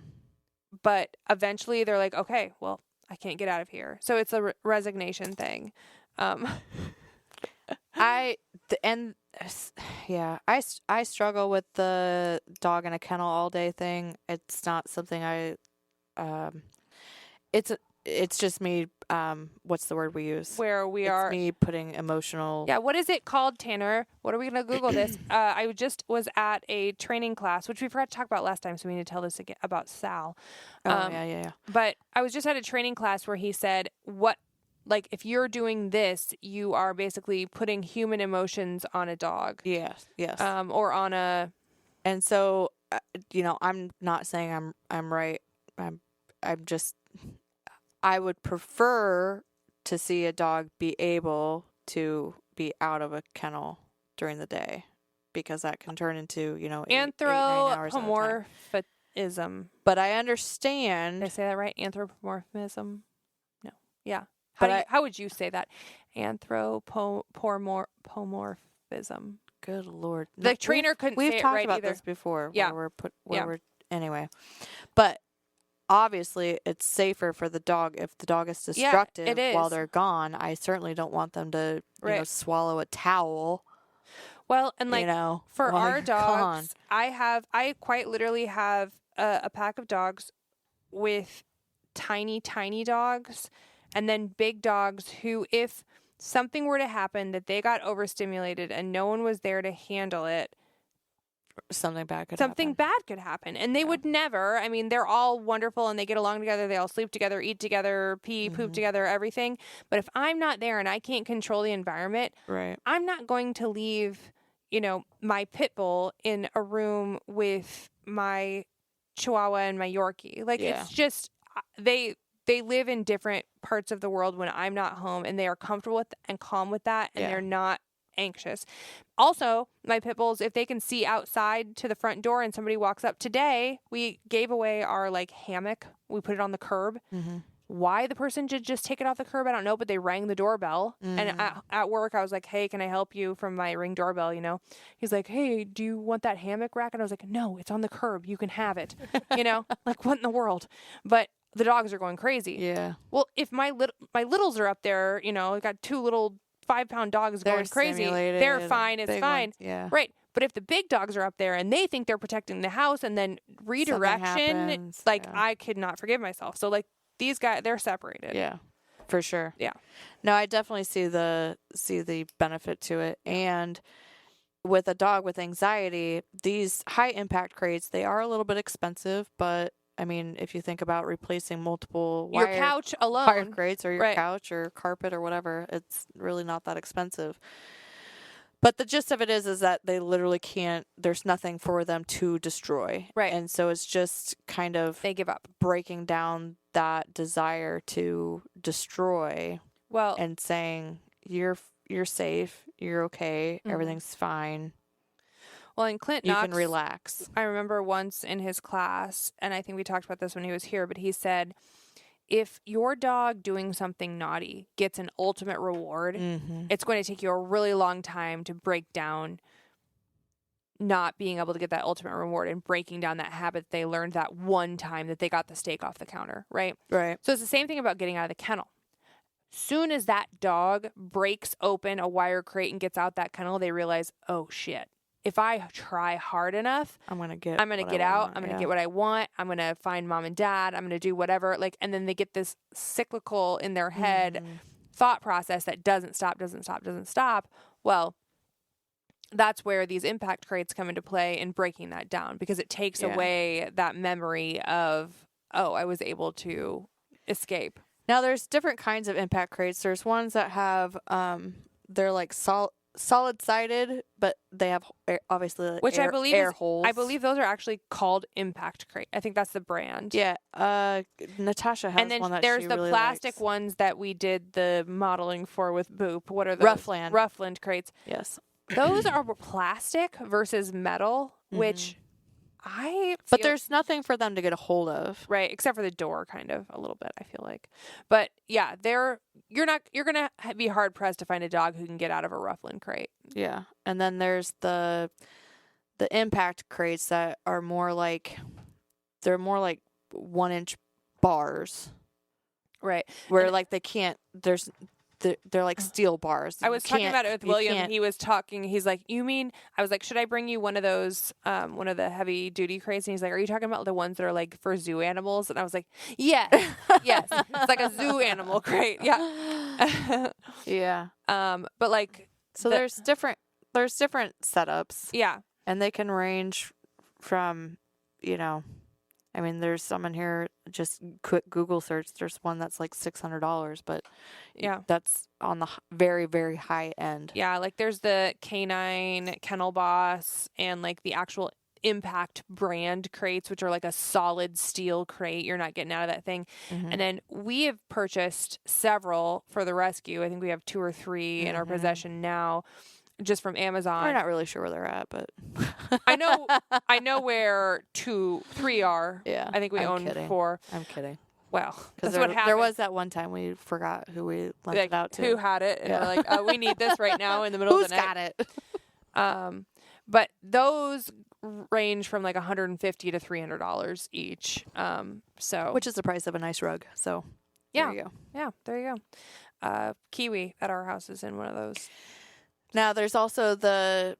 But eventually they're like, okay, well, I can't get out of here. So it's a resignation thing. I struggle with the dog in a kennel all day thing. It's not something it's just me, what's the word we use? Where we It's are. me putting emotional. Yeah, what is it called, Tanner? What are we going to Google this? I just was at a training class, which we forgot to talk about last time, so we need to tell this again about Sal. Yeah. But I was just at a training class where he said, if you're doing this, you are basically putting human emotions on a dog. Yes. Or on a... And so, I'm not saying I'm right. I'm just, I would prefer to see a dog be able to be out of a kennel during the day, because that can turn into, 8, 9 hours at a time. Anthropomorphism. But I understand. Did I say that right? Anthropomorphism? No. Yeah. But how would you say that? Anthropomorphism. Good Lord. The trainer couldn't say We've it talked right about either. this before. Yeah. Anyway. But obviously it's safer for the dog if the dog is destructive it is. while they're gone. I certainly don't want them to, swallow a towel. Well, and for while our you're dogs, gone. I quite literally have a pack of dogs with tiny, tiny dogs. And then big dogs who, if something were to happen that they got overstimulated and no one was there to handle it, Something bad could something happen. bad could happen. And they would never. I mean, they're all wonderful and they get along together. They all sleep together, eat together, pee, poop together, everything. But if I'm not there and I can't control the environment, Right. I'm not going to leave, my pit bull in a room with my Chihuahua and my Yorkie. Like, Yeah. it's just, they live in different parts of the world when I'm not home, and they are comfortable with and calm with that, and Yeah. they're not anxious. Also, my pit bulls, if they can see outside to the front door and somebody walks up today, we gave away our hammock. We put it on the curb. Mm-hmm. Why the person did just take it off the curb, I don't know, but they rang the doorbell. And at work, I was like, hey, can I help you from my Ring doorbell, He's like, hey, do you want that hammock rack? And I was like, no, it's on the curb. You can have it. Like, what in the world? But the dogs are going crazy. Yeah. Well, if my littles are up there, I got 2 little 5-pound dogs They're going crazy. stimulated, They're fine. It's big fine. ones, yeah. Right. But if the big dogs are up there and they think they're protecting the house, and then redirection, happens, I could not forgive myself. So these guys, they're separated. Yeah. For sure. Yeah. No, I definitely see the benefit to it. And with a dog with anxiety, these high impact crates, they are a little bit expensive, but I mean, if you think about replacing multiple Your wire couch alone. crates or your Right. couch or carpet or whatever, it's really not that expensive. But the gist of it is that they literally can't, there's nothing for them to destroy. Right. And so it's just kind of They give up. breaking down that desire to destroy Well, and saying you're safe, you're okay, Mhm. everything's fine, and Clint you Knox, can relax. I remember once in his class, and I think we talked about this when he was here, but he said, if your dog doing something naughty gets an ultimate reward, Mm-hmm. it's going to take you a really long time to break down not being able to get that ultimate reward and breaking down that habit they learned that one time that they got the steak off the counter, right? Right. So it's the same thing about getting out of the kennel. Soon as that dog breaks open a wire crate and gets out that kennel, they realize, oh shit, if I try hard enough, I'm gonna get out. I'm going to get what I want. I'm going to find mom and dad. I'm going to do whatever. And then they get this cyclical in their head thought process that doesn't stop. Well, that's where these impact crates come into play in breaking that down, because it takes away that memory of, oh, I was able to escape. Now there's different kinds of impact crates. There's ones that have they're like solid-sided, but they have obviously Which air, I believe air holes. I believe those are actually called impact crate. I think that's the brand. Yeah. Natasha has And then one that there's she the really plastic likes. ones that we did the modeling for with Boop. What are those? Roughland crates. Yes. Those are plastic versus metal, which I But feel- there's nothing for them to get a hold of. right, except for the door, kind of a little bit, I feel like. But yeah, you're gonna be hard pressed to find a dog who can get out of a Roughland crate. Yeah. And then there's the impact crates that are more like 1-inch bars Right. where they can't. They're like steel bars. I was talking about it with you William. can't- He was talking. He's like, "You mean?" I was like, "Should I bring you one of those, one of the heavy duty crates?" And he's like, "Are you talking about the ones that are like for zoo animals?" And I was like, "Yes, yes, it's like a zoo animal crate." Yeah. Yeah. But So there's different setups, yeah, and they can range from, I mean, there's some in here, just quick Google search. There's one that's like $600, but yeah. that's on the very, very high end. Yeah, there's the Canine Kennel Boss and the actual Impact brand crates, which are like a solid steel crate. You're not getting out of that thing. And then we have purchased several for the rescue. I think we have 2 or 3 in our possession now, just from Amazon. We're not really sure where they're at, but I know where 2, 3 are. Yeah, I think we I'm own kidding. 4. I'm kidding. Well, Because that's what happened. there was that one time we forgot who we lent it out to. Who had it? And Yeah. we're like, oh, we need this right now in the middle Who's of the night. got it? But those range from $150 to $300 each. Which is the price of a nice rug. So yeah, there you go. yeah, there you go. Kiwi at our house is in one of those. Now there's also the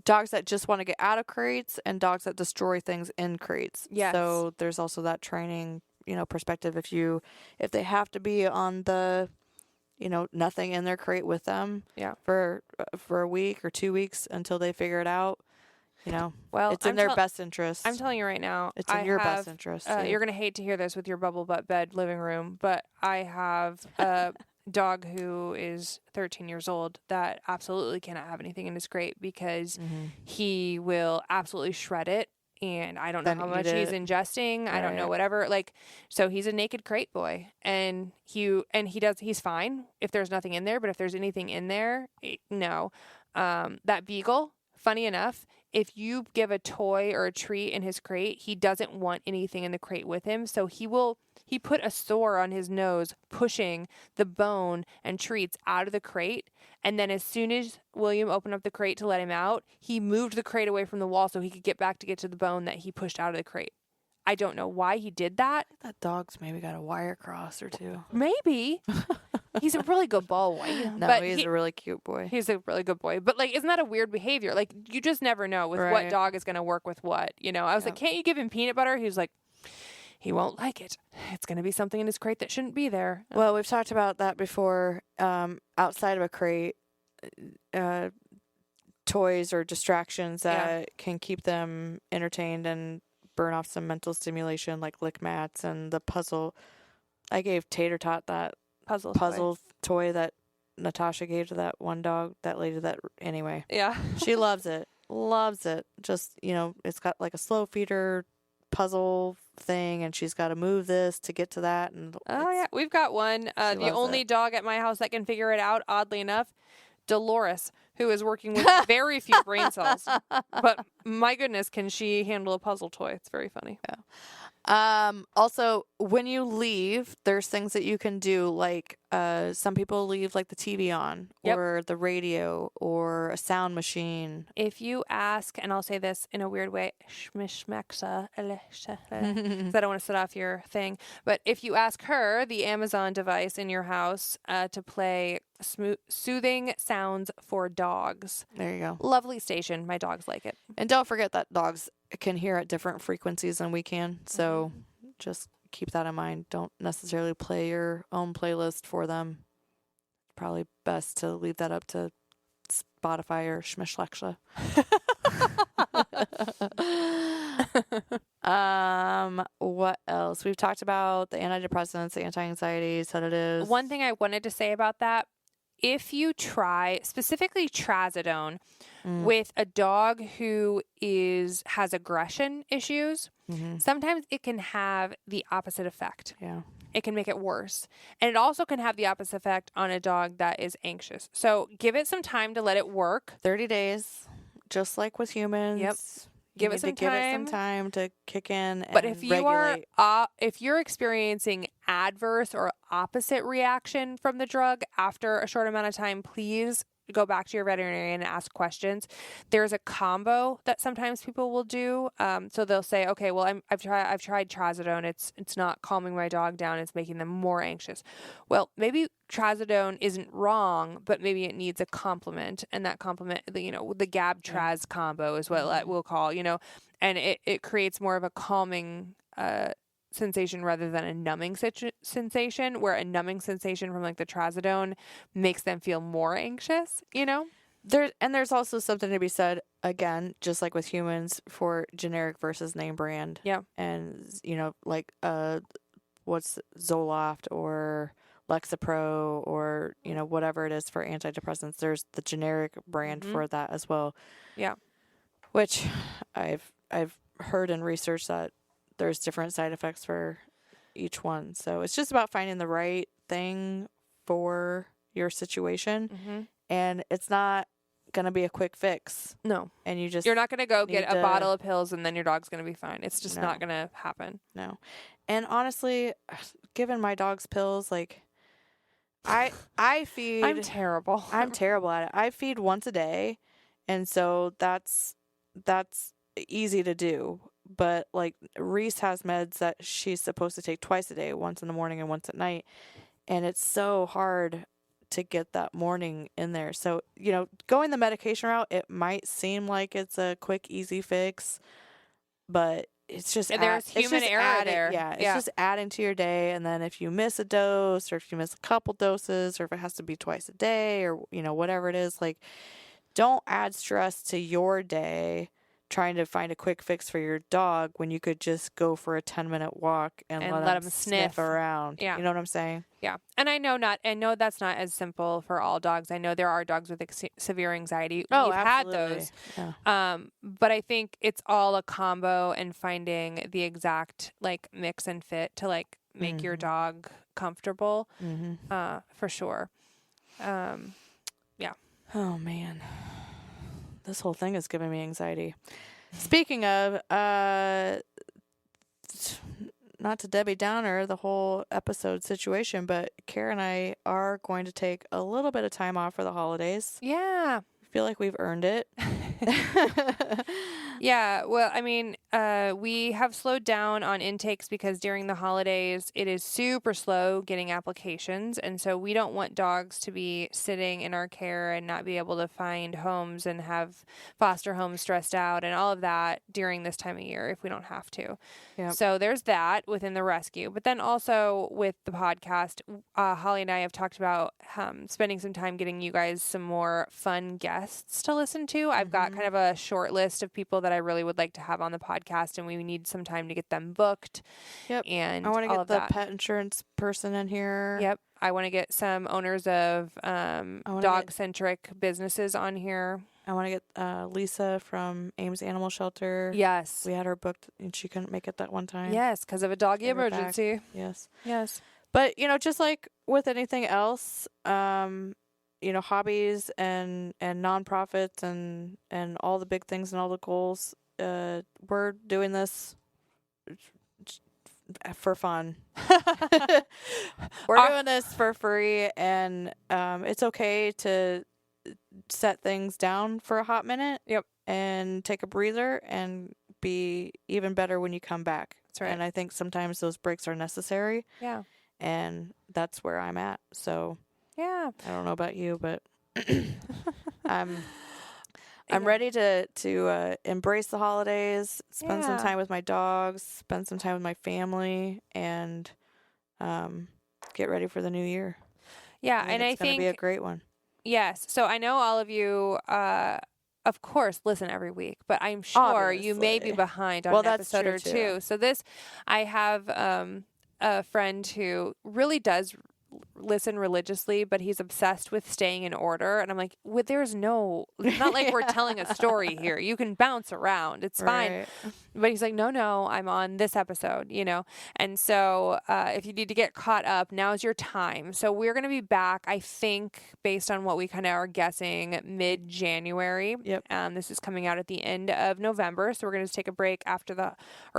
dogs that just want to get out of crates and dogs that destroy things in crates. Yes. So there's also that training, perspective, if they have to be on the, nothing in their crate with them Yeah. for a week or 2 weeks until they figure it out, Well, it's in their best interest. I'm telling you right now, it's in your best interest. You're going to hate to hear this with your bubble butt bed living room, but I have a dog who is 13 years old that absolutely cannot have anything in his crate because he will absolutely shred it. And I don't know how much he's ingesting. I don't know, whatever. So he's a naked crate boy, and he's fine if there's nothing in there. But if there's anything in there, no. That beagle, funny enough, if you give a toy or a treat in his crate, he doesn't want anything in the crate with him. So he put a sore on his nose, pushing the bone and treats out of the crate. And then as soon as William opened up the crate to let him out, he moved the crate away from the wall so he could get to the bone that he pushed out of the crate. I don't know why he did that. That dog's maybe got a wire cross or two. Maybe. He's a really good boy. No, but he's a really cute boy. He's a really good boy. But, isn't that a weird behavior? You just never know with what dog is going to work with what. I was like, can't you give him peanut butter? He was like, he won't like it. It's going to be something in his crate that shouldn't be there. Well, we've talked about that before. Outside of a crate, toys or distractions that can keep them entertained and burn off some mental stimulation, like lick mats and the puzzle. I gave Tater Tot that puzzle toy that Natasha gave to that one dog, that lady anyway. Yeah. She loves it. Loves it. Just, it's got like a slow feeder puzzle thing, and she's got to move this to get to that. And we've got one. The only dog at my house that can figure it out, oddly enough, Dolores, who is working with very few brain cells. But my goodness, can she handle a puzzle toy? It's very funny. Yeah. Also, when you leave, there's things that you can do, like some people leave like the TV on or the radio or a sound machine. If you ask, and I'll say this in a weird way, shmishmexa, because I don't want to set off your thing, but if you ask her, the Amazon device in your house, to play soothing sounds for dogs. There you go. Lovely station. My dogs like it. And don't forget that dogs can hear at different frequencies than we can. So just keep that in mind. Don't necessarily play your own playlist for them. Probably best to leave that up to Spotify or Schmishlexla. What else? We've talked about the antidepressants, the anti-anxieties, sedatives. One thing I wanted to say about that, if you try specifically trazodone with a dog who has aggression issues, sometimes it can have the opposite effect. Yeah. It can make it worse. And it also can have the opposite effect on a dog that is anxious. So give it some time to let it work. 30 days, just like with humans. Yep. Give it some time to kick in. But and if you regulate. if you're experiencing adverse or opposite reaction from the drug after a short amount of time, please go back to your veterinarian and ask questions. There's a combo that sometimes people will do. So they'll say, okay, well, I've tried trazodone. It's not calming my dog down. It's making them more anxious. Well, maybe trazodone isn't wrong, but maybe it needs a complement, and that complement, the Gab Traz combo is what we'll call, and it creates more of a calming sensation rather than a numbing sensation, where a numbing sensation from like the trazodone makes them feel more anxious, There's also something to be said, again, just like with humans, for generic versus name brand. Yeah. And, like what's Zoloft or Lexapro or, whatever it is for antidepressants. There's the generic brand for that as well. Yeah. Which I've heard in research that there's different side effects for each one. So it's just about finding the right thing for your situation. And it's not going to be a quick fix. No. And you're not going to go get a bottle of pills and then your dog's going to be fine. It's just not going to happen. No. And honestly, given my dog's pills, like I feed. I'm terrible. I'm terrible at it. I feed once a day. And so that's easy to do. But like Reese has meds that she's supposed to take twice a day, once in the morning and once at night. And it's so hard to get that morning in there. So, going the medication route, it might seem like it's a quick, easy fix, but it's just And there's it's human just error adding, there. Yeah, it's Yeah. just adding to your day, and then if you miss a dose, or if you miss a couple doses, or if it has to be twice a day, or whatever it is, like, don't add stress to your day trying to find a quick fix for your dog when you could just go for a 10-minute walk and, And let let him 'em sniff sniff. around. Yeah. You know what I'm saying? Yeah. And I know that's not as simple for all dogs. I know there are dogs with severe anxiety. Oh, We've had absolutely. those. Yeah. But I think it's all a combo and finding the exact like mix and fit to like make your dog comfortable. For sure. Oh man, this whole thing is giving me anxiety. Speaking of, not to Debbie Downer the whole episode situation, but Kara and I are going to take a little bit of time off for the holidays. Yeah. I feel like we've earned it. Yeah, well, I mean, we have slowed down on intakes because during the holidays, it is super slow getting applications. And so we don't want dogs to be sitting in our care and not be able to find homes and have foster homes stressed out and all of that during this time of year if we don't have to. Yep. So there's that within the rescue. But then also with the podcast, Holly and I have talked about spending some time getting you guys some more fun guests to listen to. I've got kind of a short list of people that I really would like to have on the podcast, and we need some time to get them booked. Yep. And I want to all get of the that. pet insurance person in here. Yep. I want to get some owners of dog-centric businesses on here. I want to get Lisa from Ames Animal Shelter. Yes. We had her booked, and she couldn't make it that one time. Yes, because of a doggy Get her back. emergency. Yes. Yes. But, just like with anything else, hobbies and nonprofits and all the big things and all the goals, we're doing this for fun. We're doing this for free, and it's okay to set things down for a hot minute. Yep. And take a breather and be even better when you come back. That's right. And I think sometimes those breaks are necessary. Yeah. And that's where I'm at. So Yeah. I don't know about you, but I'm ready to embrace the holidays, spend some Yeah. time with my dogs, spend some time with my family, and get ready for the new year. Yeah, I and I it's gonna think be a great one. yes. So I know all of you, of course, listen every week, but I'm sure you may be Obviously. behind on Well, an that's episode true, or too. two. So this, I have a friend who really does listen religiously, but he's obsessed with staying in order. And I'm like, well, there's no, it's not like we're telling a story here. You can bounce around. It's fine. Right. But he's like, no, I'm on this episode, And so if you need to get caught up, now's your time. So we're going to be back, I think, based on what we kind of are guessing, mid-January. Yep. This is coming out at the end of November. So we're going to take a break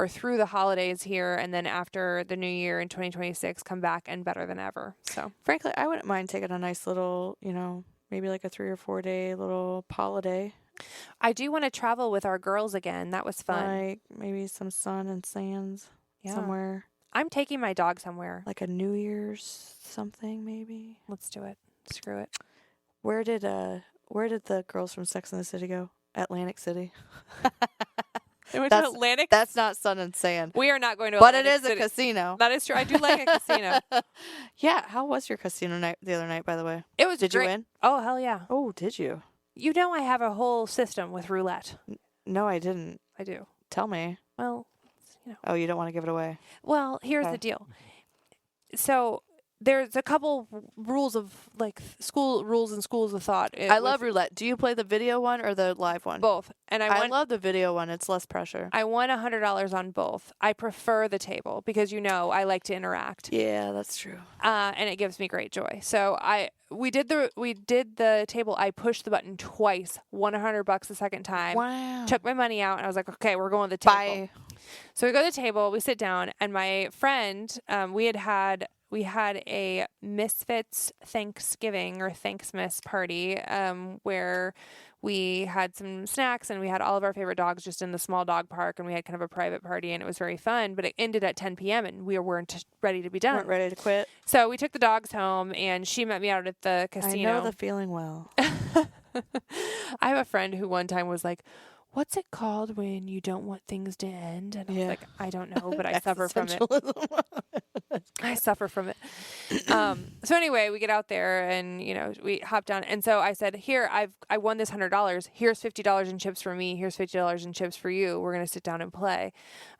through the holidays here. And then after the new year in 2026, come back and better than ever. So Frankly, I wouldn't mind taking a nice little, maybe like a 3 or 4 day little holiday. I do want to travel with our girls again. That was fun. Like maybe some sun and sands Yeah. somewhere. I'm taking my dog somewhere. Like a New Year's something maybe. Let's do it. Screw it. Where did the girls from Sex and the City go? Atlantic City. They went That's- to Atlantic. That's not sun and sand. We are not going to But it Atlantic is City. a casino. That is true. I do like a casino. Yeah, how was your casino night the other night, by the way? It was Did great. you win? Oh, hell yeah. Oh, did you? You know I have a whole system with roulette. No, I didn't. I do. Tell me. Well, Oh, you don't want to give it away. here's Okay. the deal. So there's a couple rules of like school rules and schools of thought. I love roulette. Do you play the video one or the live one? both. And I love the video one. It's less pressure. I won $100 on both. I prefer the table because I like to interact. Yeah, that's true. And it gives me great joy. So we did the table. I pushed the button twice, won $100 the second time. Wow. Took my money out, and I was like, okay, we're going to the table. Bye. So we go to the table, we sit down, and my friend, we had a Misfits Thanksgiving or Thanksmas party where we had some snacks and we had all of our favorite dogs just in the small dog park, and we had kind of a private party, and it was very fun, but it ended at 10 p.m. and we weren't ready to be done. Weren't ready to quit. So we took the dogs home, and she met me out at the casino. I know the feeling well. I have a friend who one time was like, what's it called when you don't want things to end? And I was Yeah. like, I don't know, but I suffer from it. Existentialism. I suffer from it. So anyway, we get out there and, we hop down. And so I said, here, I won this $100. Here's $50 in chips for me. Here's $50 in chips for you. We're going to sit down and play.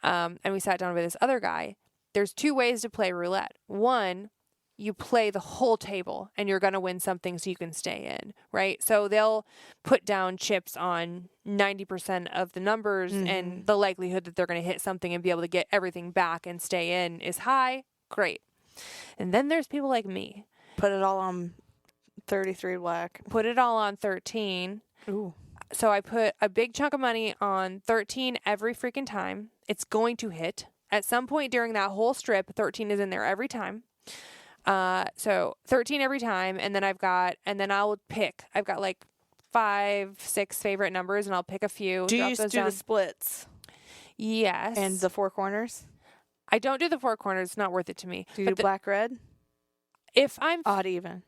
And we sat down with this other guy. There's 2 ways to play roulette. One, you play the whole table and you're going to win something so you can stay in, right? So they'll put down chips on 90% of the numbers and the likelihood that they're going to hit something and be able to get everything back and stay in is high. Great. And then there's people like me. Put it all on 33 black. Put it all on 13. Ooh. So I put a big chunk of money on 13 every freaking time. It's going to hit. At some point during that whole strip, 13 is in there every time. So 13 every time, and then I'll pick. I've got like 5, 6 favorite numbers, and I'll pick a few. Do you drop those do down. the splits Yes. and the 4 corners? I don't do the 4 corners. It's not worth it to me. Do you do black, red? If I'm Odd, even.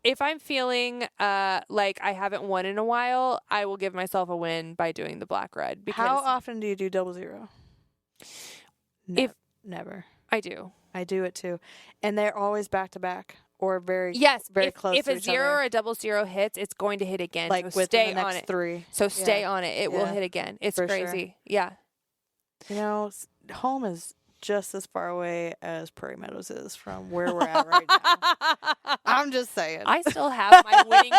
if I'm feeling like I haven't won in a while, I will give myself a win by doing the black red. Because How often do you do 00? Never. I do. I do it too, and they're always back to back or very Very close. If to a each 0 other. or a 00 hits, it's going to hit again. Like so within stay the on next it. 3. So stay Yeah. on it. It will Yeah. hit again. It's For sure. crazy. Yeah. Home is just as far away as Prairie Meadows is from where we're at right now. I'm just saying. I still have my winning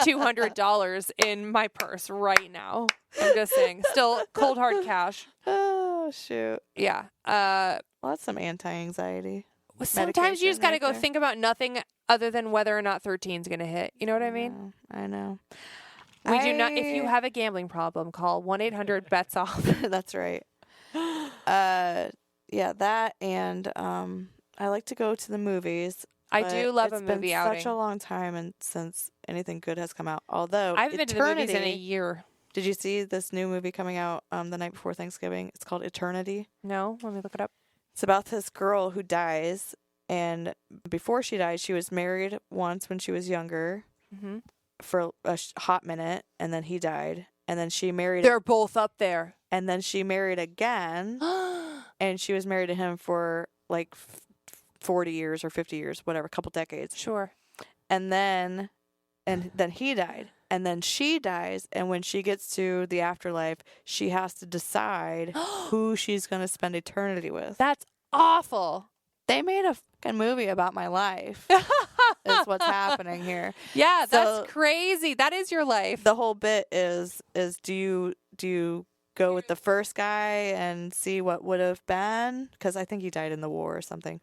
$200 in my purse right now. I'm just saying. Still cold hard cash. Oh shoot. Yeah. Well, that's some anti-anxiety. Sometimes you just medication got to right go there. think about nothing other than whether or not 13 is going to hit. You know what I mean? I know. We do not. If you have a gambling problem, call 1-800-BETS-OFF. That's right. Yeah, that and I like to go to the movies. I but do love a it's movie been outing. such a long time since anything good has come out. Although I haven't been to the movies in a Eternity- year. Did you see this new movie coming out the night before Thanksgiving? It's called Eternity. No, let me look it up. It's about this girl who dies, and before she died, she was married once when she was younger Mm-hmm. for a hot minute, and then he died, and then she married, They're both up there. and then she married again, and she was married to him for like 40 years or 50 years, whatever, a couple decades, Sure. and then he died. And then she dies, and when she gets to the afterlife, she has to decide who she's going to spend eternity with. That's awful. They made a fucking movie about my life. Is what's happening here. Yeah, So- that's crazy. That is your life. The whole bit is do you go with the first guy and see what would have been, because I think he died in the war or something,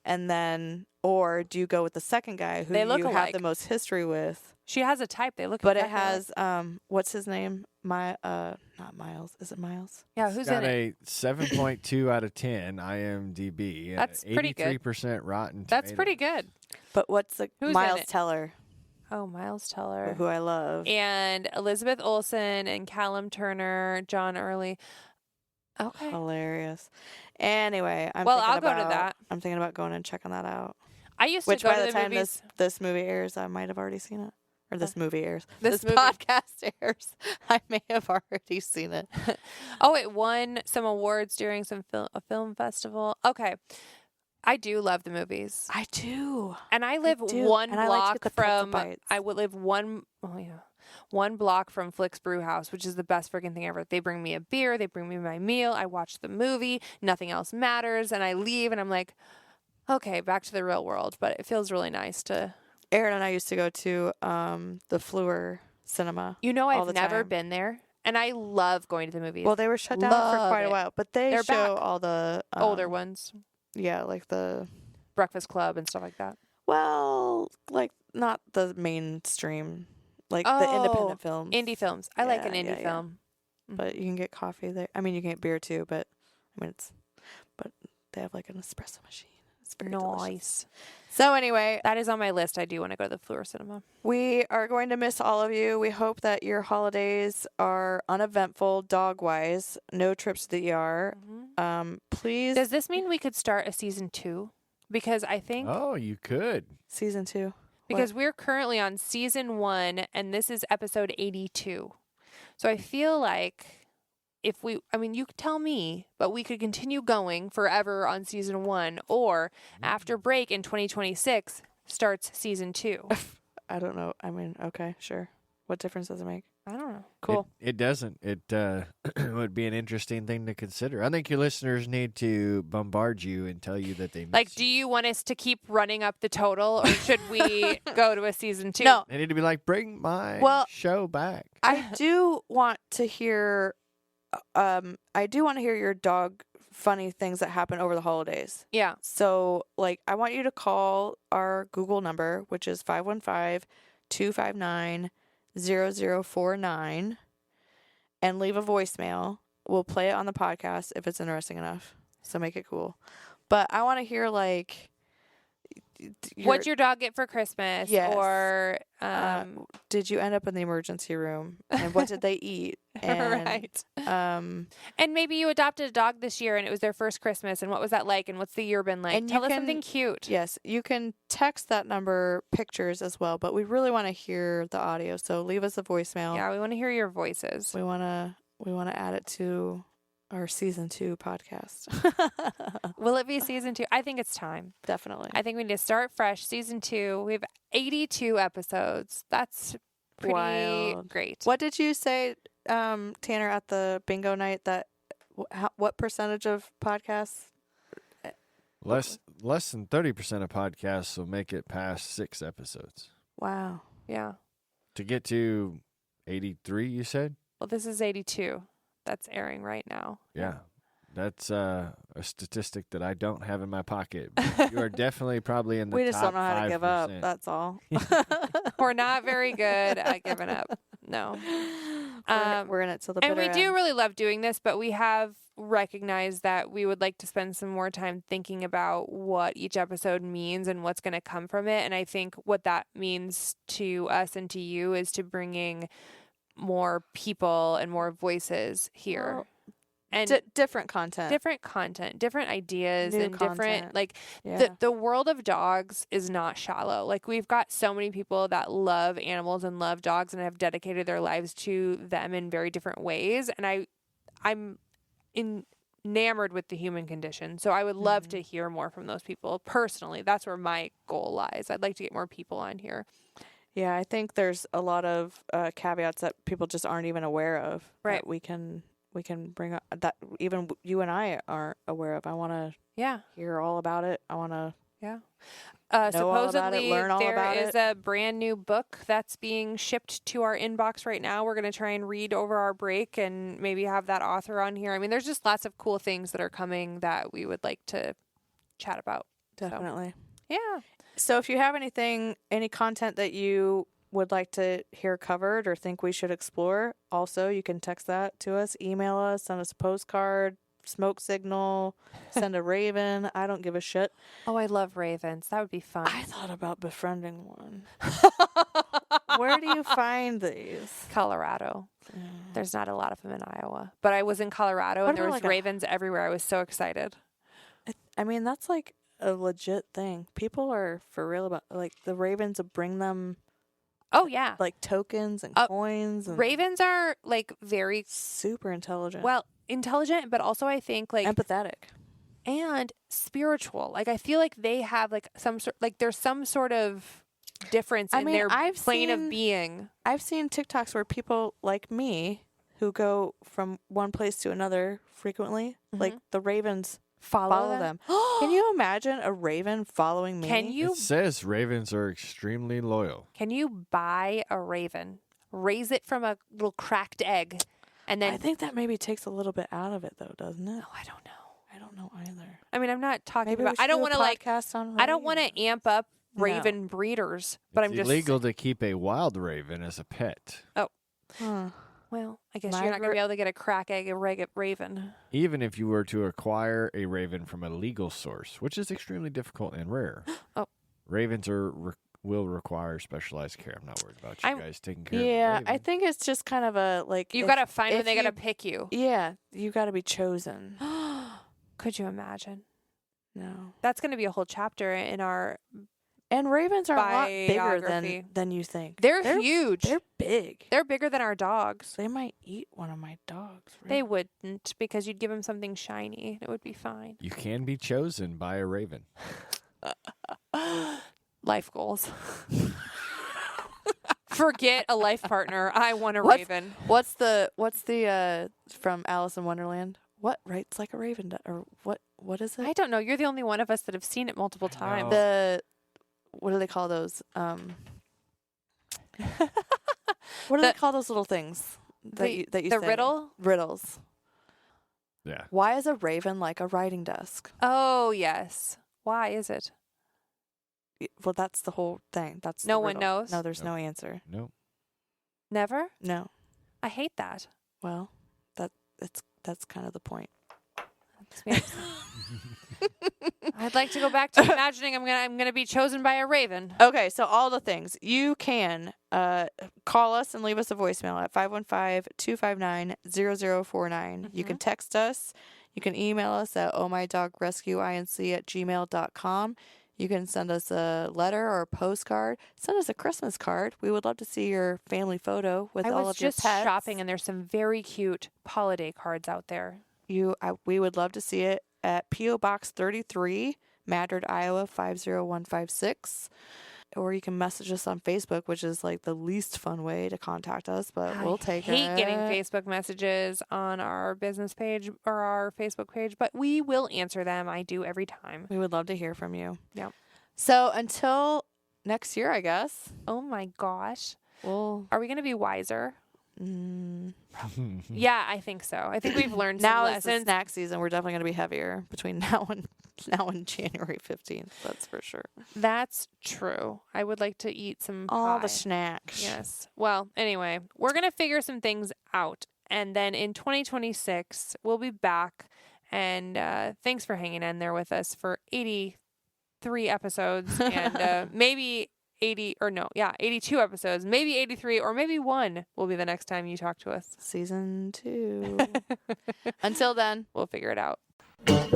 and then, or do you go with the second guy who They look you have alike. the most history with? She has a type. They look. But it exactly alike. has what's his name? Not Miles. Is it Miles? Yeah, who's Got in it? a 7.2 out of 10 IMDb. and That's pretty good. 83% Rotten That's Tomatoes. pretty good. But what's the Who's in Miles it? Teller, Oh, Miles Teller. who I love? And Elizabeth Olsen and Callum Turner, John Early. Okay. Hilarious. Anyway, Well, I'll go to that. I'm thinking about going and checking that out. I used Which to go by to the the time movies. this movie airs, I might have already seen it. Or this movie airs. This movie. podcast airs. I may have already seen it. Oh, it won some awards during a film festival. Okay. I do love the movies. I do. And I live do. one And I like to block get the pretzel from bites. I would live one block from Flick's Brew House, which is the best freaking thing ever. They bring me a beer, they bring me my meal, I watch the movie, nothing else matters, and I leave and I'm like, okay, back to the real world. But it feels really nice to Aaron and I used to go to the Fleur Cinema. all I've the never time. been there. And I love going to the movies. Well, they were shut down for Love quite a it. while, but they They're show back. all the older ones. Yeah, like the Breakfast Club and stuff like that. like not the mainstream, like the Oh, independent films. Indie films. I like an Yeah, indie yeah, film. But you can get coffee there. I mean, you can get beer too, but but they have like an espresso machine. It's very delicious. Nice. So anyway, That is on my list. I do want to go to the Fleur Cinema. we are going to miss all of you. We hope that your holidays are uneventful, dog-wise. No trips to the ER. Please, Does this mean we could start a season 2? Because I think Oh, you could. season 2. because we're currently on season 1 and this is episode 82. So I feel like if you could tell me, but we could continue going forever on season 1, or after break in 2026 starts season 2. I don't know. I mean, okay, sure. What difference does it make? I don't know. Cool. It doesn't. It would be an interesting thing to consider. I think your listeners need to bombard you and tell you that they miss Like, do you want us to keep running up the total, or should we go to a season 2? No. They need to be like, bring my show back. I do want to hear your dog funny things that happen over the holidays. Yeah. So, like, I want you to call our Google number, which is 515-259-0049, and leave a voicemail. We'll play it on the podcast if it's interesting enough. So make it cool. But I want to hear, like, what'd your dog get for Christmas? Yes. Or did you end up in the emergency room? And what did they eat? And, right. And maybe you adopted a dog this year and it was their first Christmas, and what was that like, and what's the year been like? And Tell us something cute. Yes, you can text that number pictures as well, but we really want to hear the audio. So leave us a voicemail. Yeah, we want to hear your voices. We want to add it to our season 2 podcast. Will it be season 2? I think it's time. Definitely. I think we need to start fresh. Season 2. We have 82 episodes. That's pretty Wild. great. What did you say, Tanner, at the bingo night? That what percentage of podcasts? Less than 30% of podcasts will make it past 6 episodes. Wow. Yeah. To get to 83, you said? Well, this is 82. That's airing right now. Yeah. That's a statistic that I don't have in my pocket. You are definitely probably in the top 5%. We just don't know how to give up. That's all. We're not very good at giving up. No. We're in it till the bitter And we do end. really love doing this, but we have recognized that we would like to spend some more time thinking about what each episode means and what's going to come from it. And I think what that means to us and to you is to bringing more people and more voices here. Well, and different content, different ideas, New and different, content. like, Yeah. the world of dogs is not shallow. Like, we've got so many people that love animals and love dogs and have dedicated their lives to them in very different ways. And I'm enamored with the human condition. So I would love to hear more from those people personally. That's where my goal lies. I'd like to get more people on here. Yeah, I think there's a lot of caveats that people just aren't even aware of. Right. That we can bring up, that even you and I aren't aware of. I want to hear all about it. I want to know all about it, Supposedly learn all there about is it. a brand new book that's being shipped to our inbox right now. We're going to try and read over our break and maybe have that author on here. I mean, there's just lots of cool things that are coming that we would like to chat about. Definitely. So, yeah. So if you have any content that you would like to hear covered or think we should explore, also you can text that to us, email us, send us a postcard, smoke signal, send a raven. I don't give a shit. Oh, I love ravens. That would be fun. I thought about befriending one. Where do you find these? Colorado. There's not a lot of them in Iowa. But I was in Colorado What and there about was like a- ravens everywhere. I was so excited. I mean, that's like a legit thing. People are for real about, like, the ravens will bring them Oh, yeah. like tokens and coins. And Ravens are like very, super intelligent. well, intelligent, but also I think like empathetic. and spiritual. Like, I feel like they have like some sort, like there's some sort of difference in their plane of being. I've seen TikToks where people like me who go from one place to another frequently, like the ravens follow them. Can you imagine a raven following me? It says ravens are extremely loyal. Can you buy a raven, raise it from a little cracked egg, and then I think that maybe takes a little bit out of it, though, doesn't it? Oh, I don't know. I don't know either. I mean, I'm not talking Maybe about. we I don't should want do to a like. podcast on I don't want to ravens. amp up No. raven breeders, but It's I'm just illegal to keep a wild raven as a pet. Huh. Well, I guess you're not going to be able to get a crack egg raven. Even if you were to acquire a raven from a legal source, which is extremely difficult and rare. Oh. Ravens will require specialized care. I'm not worried about you guys taking care Yeah, of the I raven. think it's just kind of a like. You if- got to find when if they got to you- pick you. Yeah, you got to be chosen. Could you imagine? No. That's going to be a whole chapter in our And ravens are a lot bigger biography. than you think. They're huge. They're big. They're bigger than our dogs. They might eat one of my dogs. They wouldn't, because you'd give them something shiny. It would be fine. You can be chosen by a raven. Life goals. Forget a life partner. I want a raven. What's the from Alice in Wonderland? What writes like a raven or what is it? I don't know. You're the only one of us that have seen it multiple times. What do they call those? What do they call those little things that you the say? riddle? Riddles. Yeah. Why is a raven like a writing desk? Oh, yes. Why is it? Well, that's the whole thing. That's No the one riddle. knows? No, there's no answer. Nope. Never? No. I hate that. Well, that's kind of the point. I'd like to go back to imagining I'm gonna be chosen by a raven. Okay, so all the things. You can call us and leave us a voicemail at 515-259-0049. You can text us. You can email us at ohmydogrescueinc@gmail.com. You can send us a letter or a postcard. Send us a Christmas card. We would love to see your family photo with all of your pets. I was just shopping, and there's some very cute holiday cards out there. We would love to see it at P.O. Box 33, Madrid, Iowa 50156. Or you can message us on Facebook, which is like the least fun way to contact us, but we'll take it. I hate getting Facebook messages on our business page or our Facebook page, but we will answer them. I do every time. We would love to hear from you. Yeah. So until next year, I guess. Oh my gosh. Are we going to be wiser? Yeah, I think so. I think we've learned some now lessons. Now is the snack season. We're definitely going to be heavier between now and January 15th. That's for sure. That's true. I would like to eat some all pie. the snacks. Yes. Well, anyway, we're going to figure some things out. And then in 2026, we'll be back. And thanks for hanging in there with us for 83 episodes and maybe 82 episodes, maybe 83, or maybe 1 will be the next time you talk to us. Season 2. Until then, we'll figure it out. Oh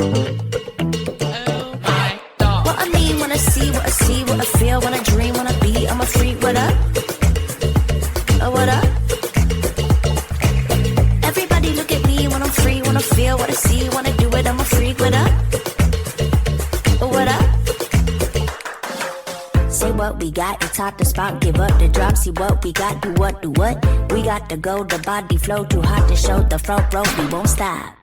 my dog. What I mean when I see, what I see, what I feel, when I dream, when I be, I'm a freak, what up? Oh, what up? Everybody look at me when I'm free, when I feel, what I see, when I do it, I'm a freak, what up? Oh, what up? Say what we got, it's hot to spot, give up the drop, see what we got, do what? We got to go, the body flow, too hot to show, the front row, we won't stop.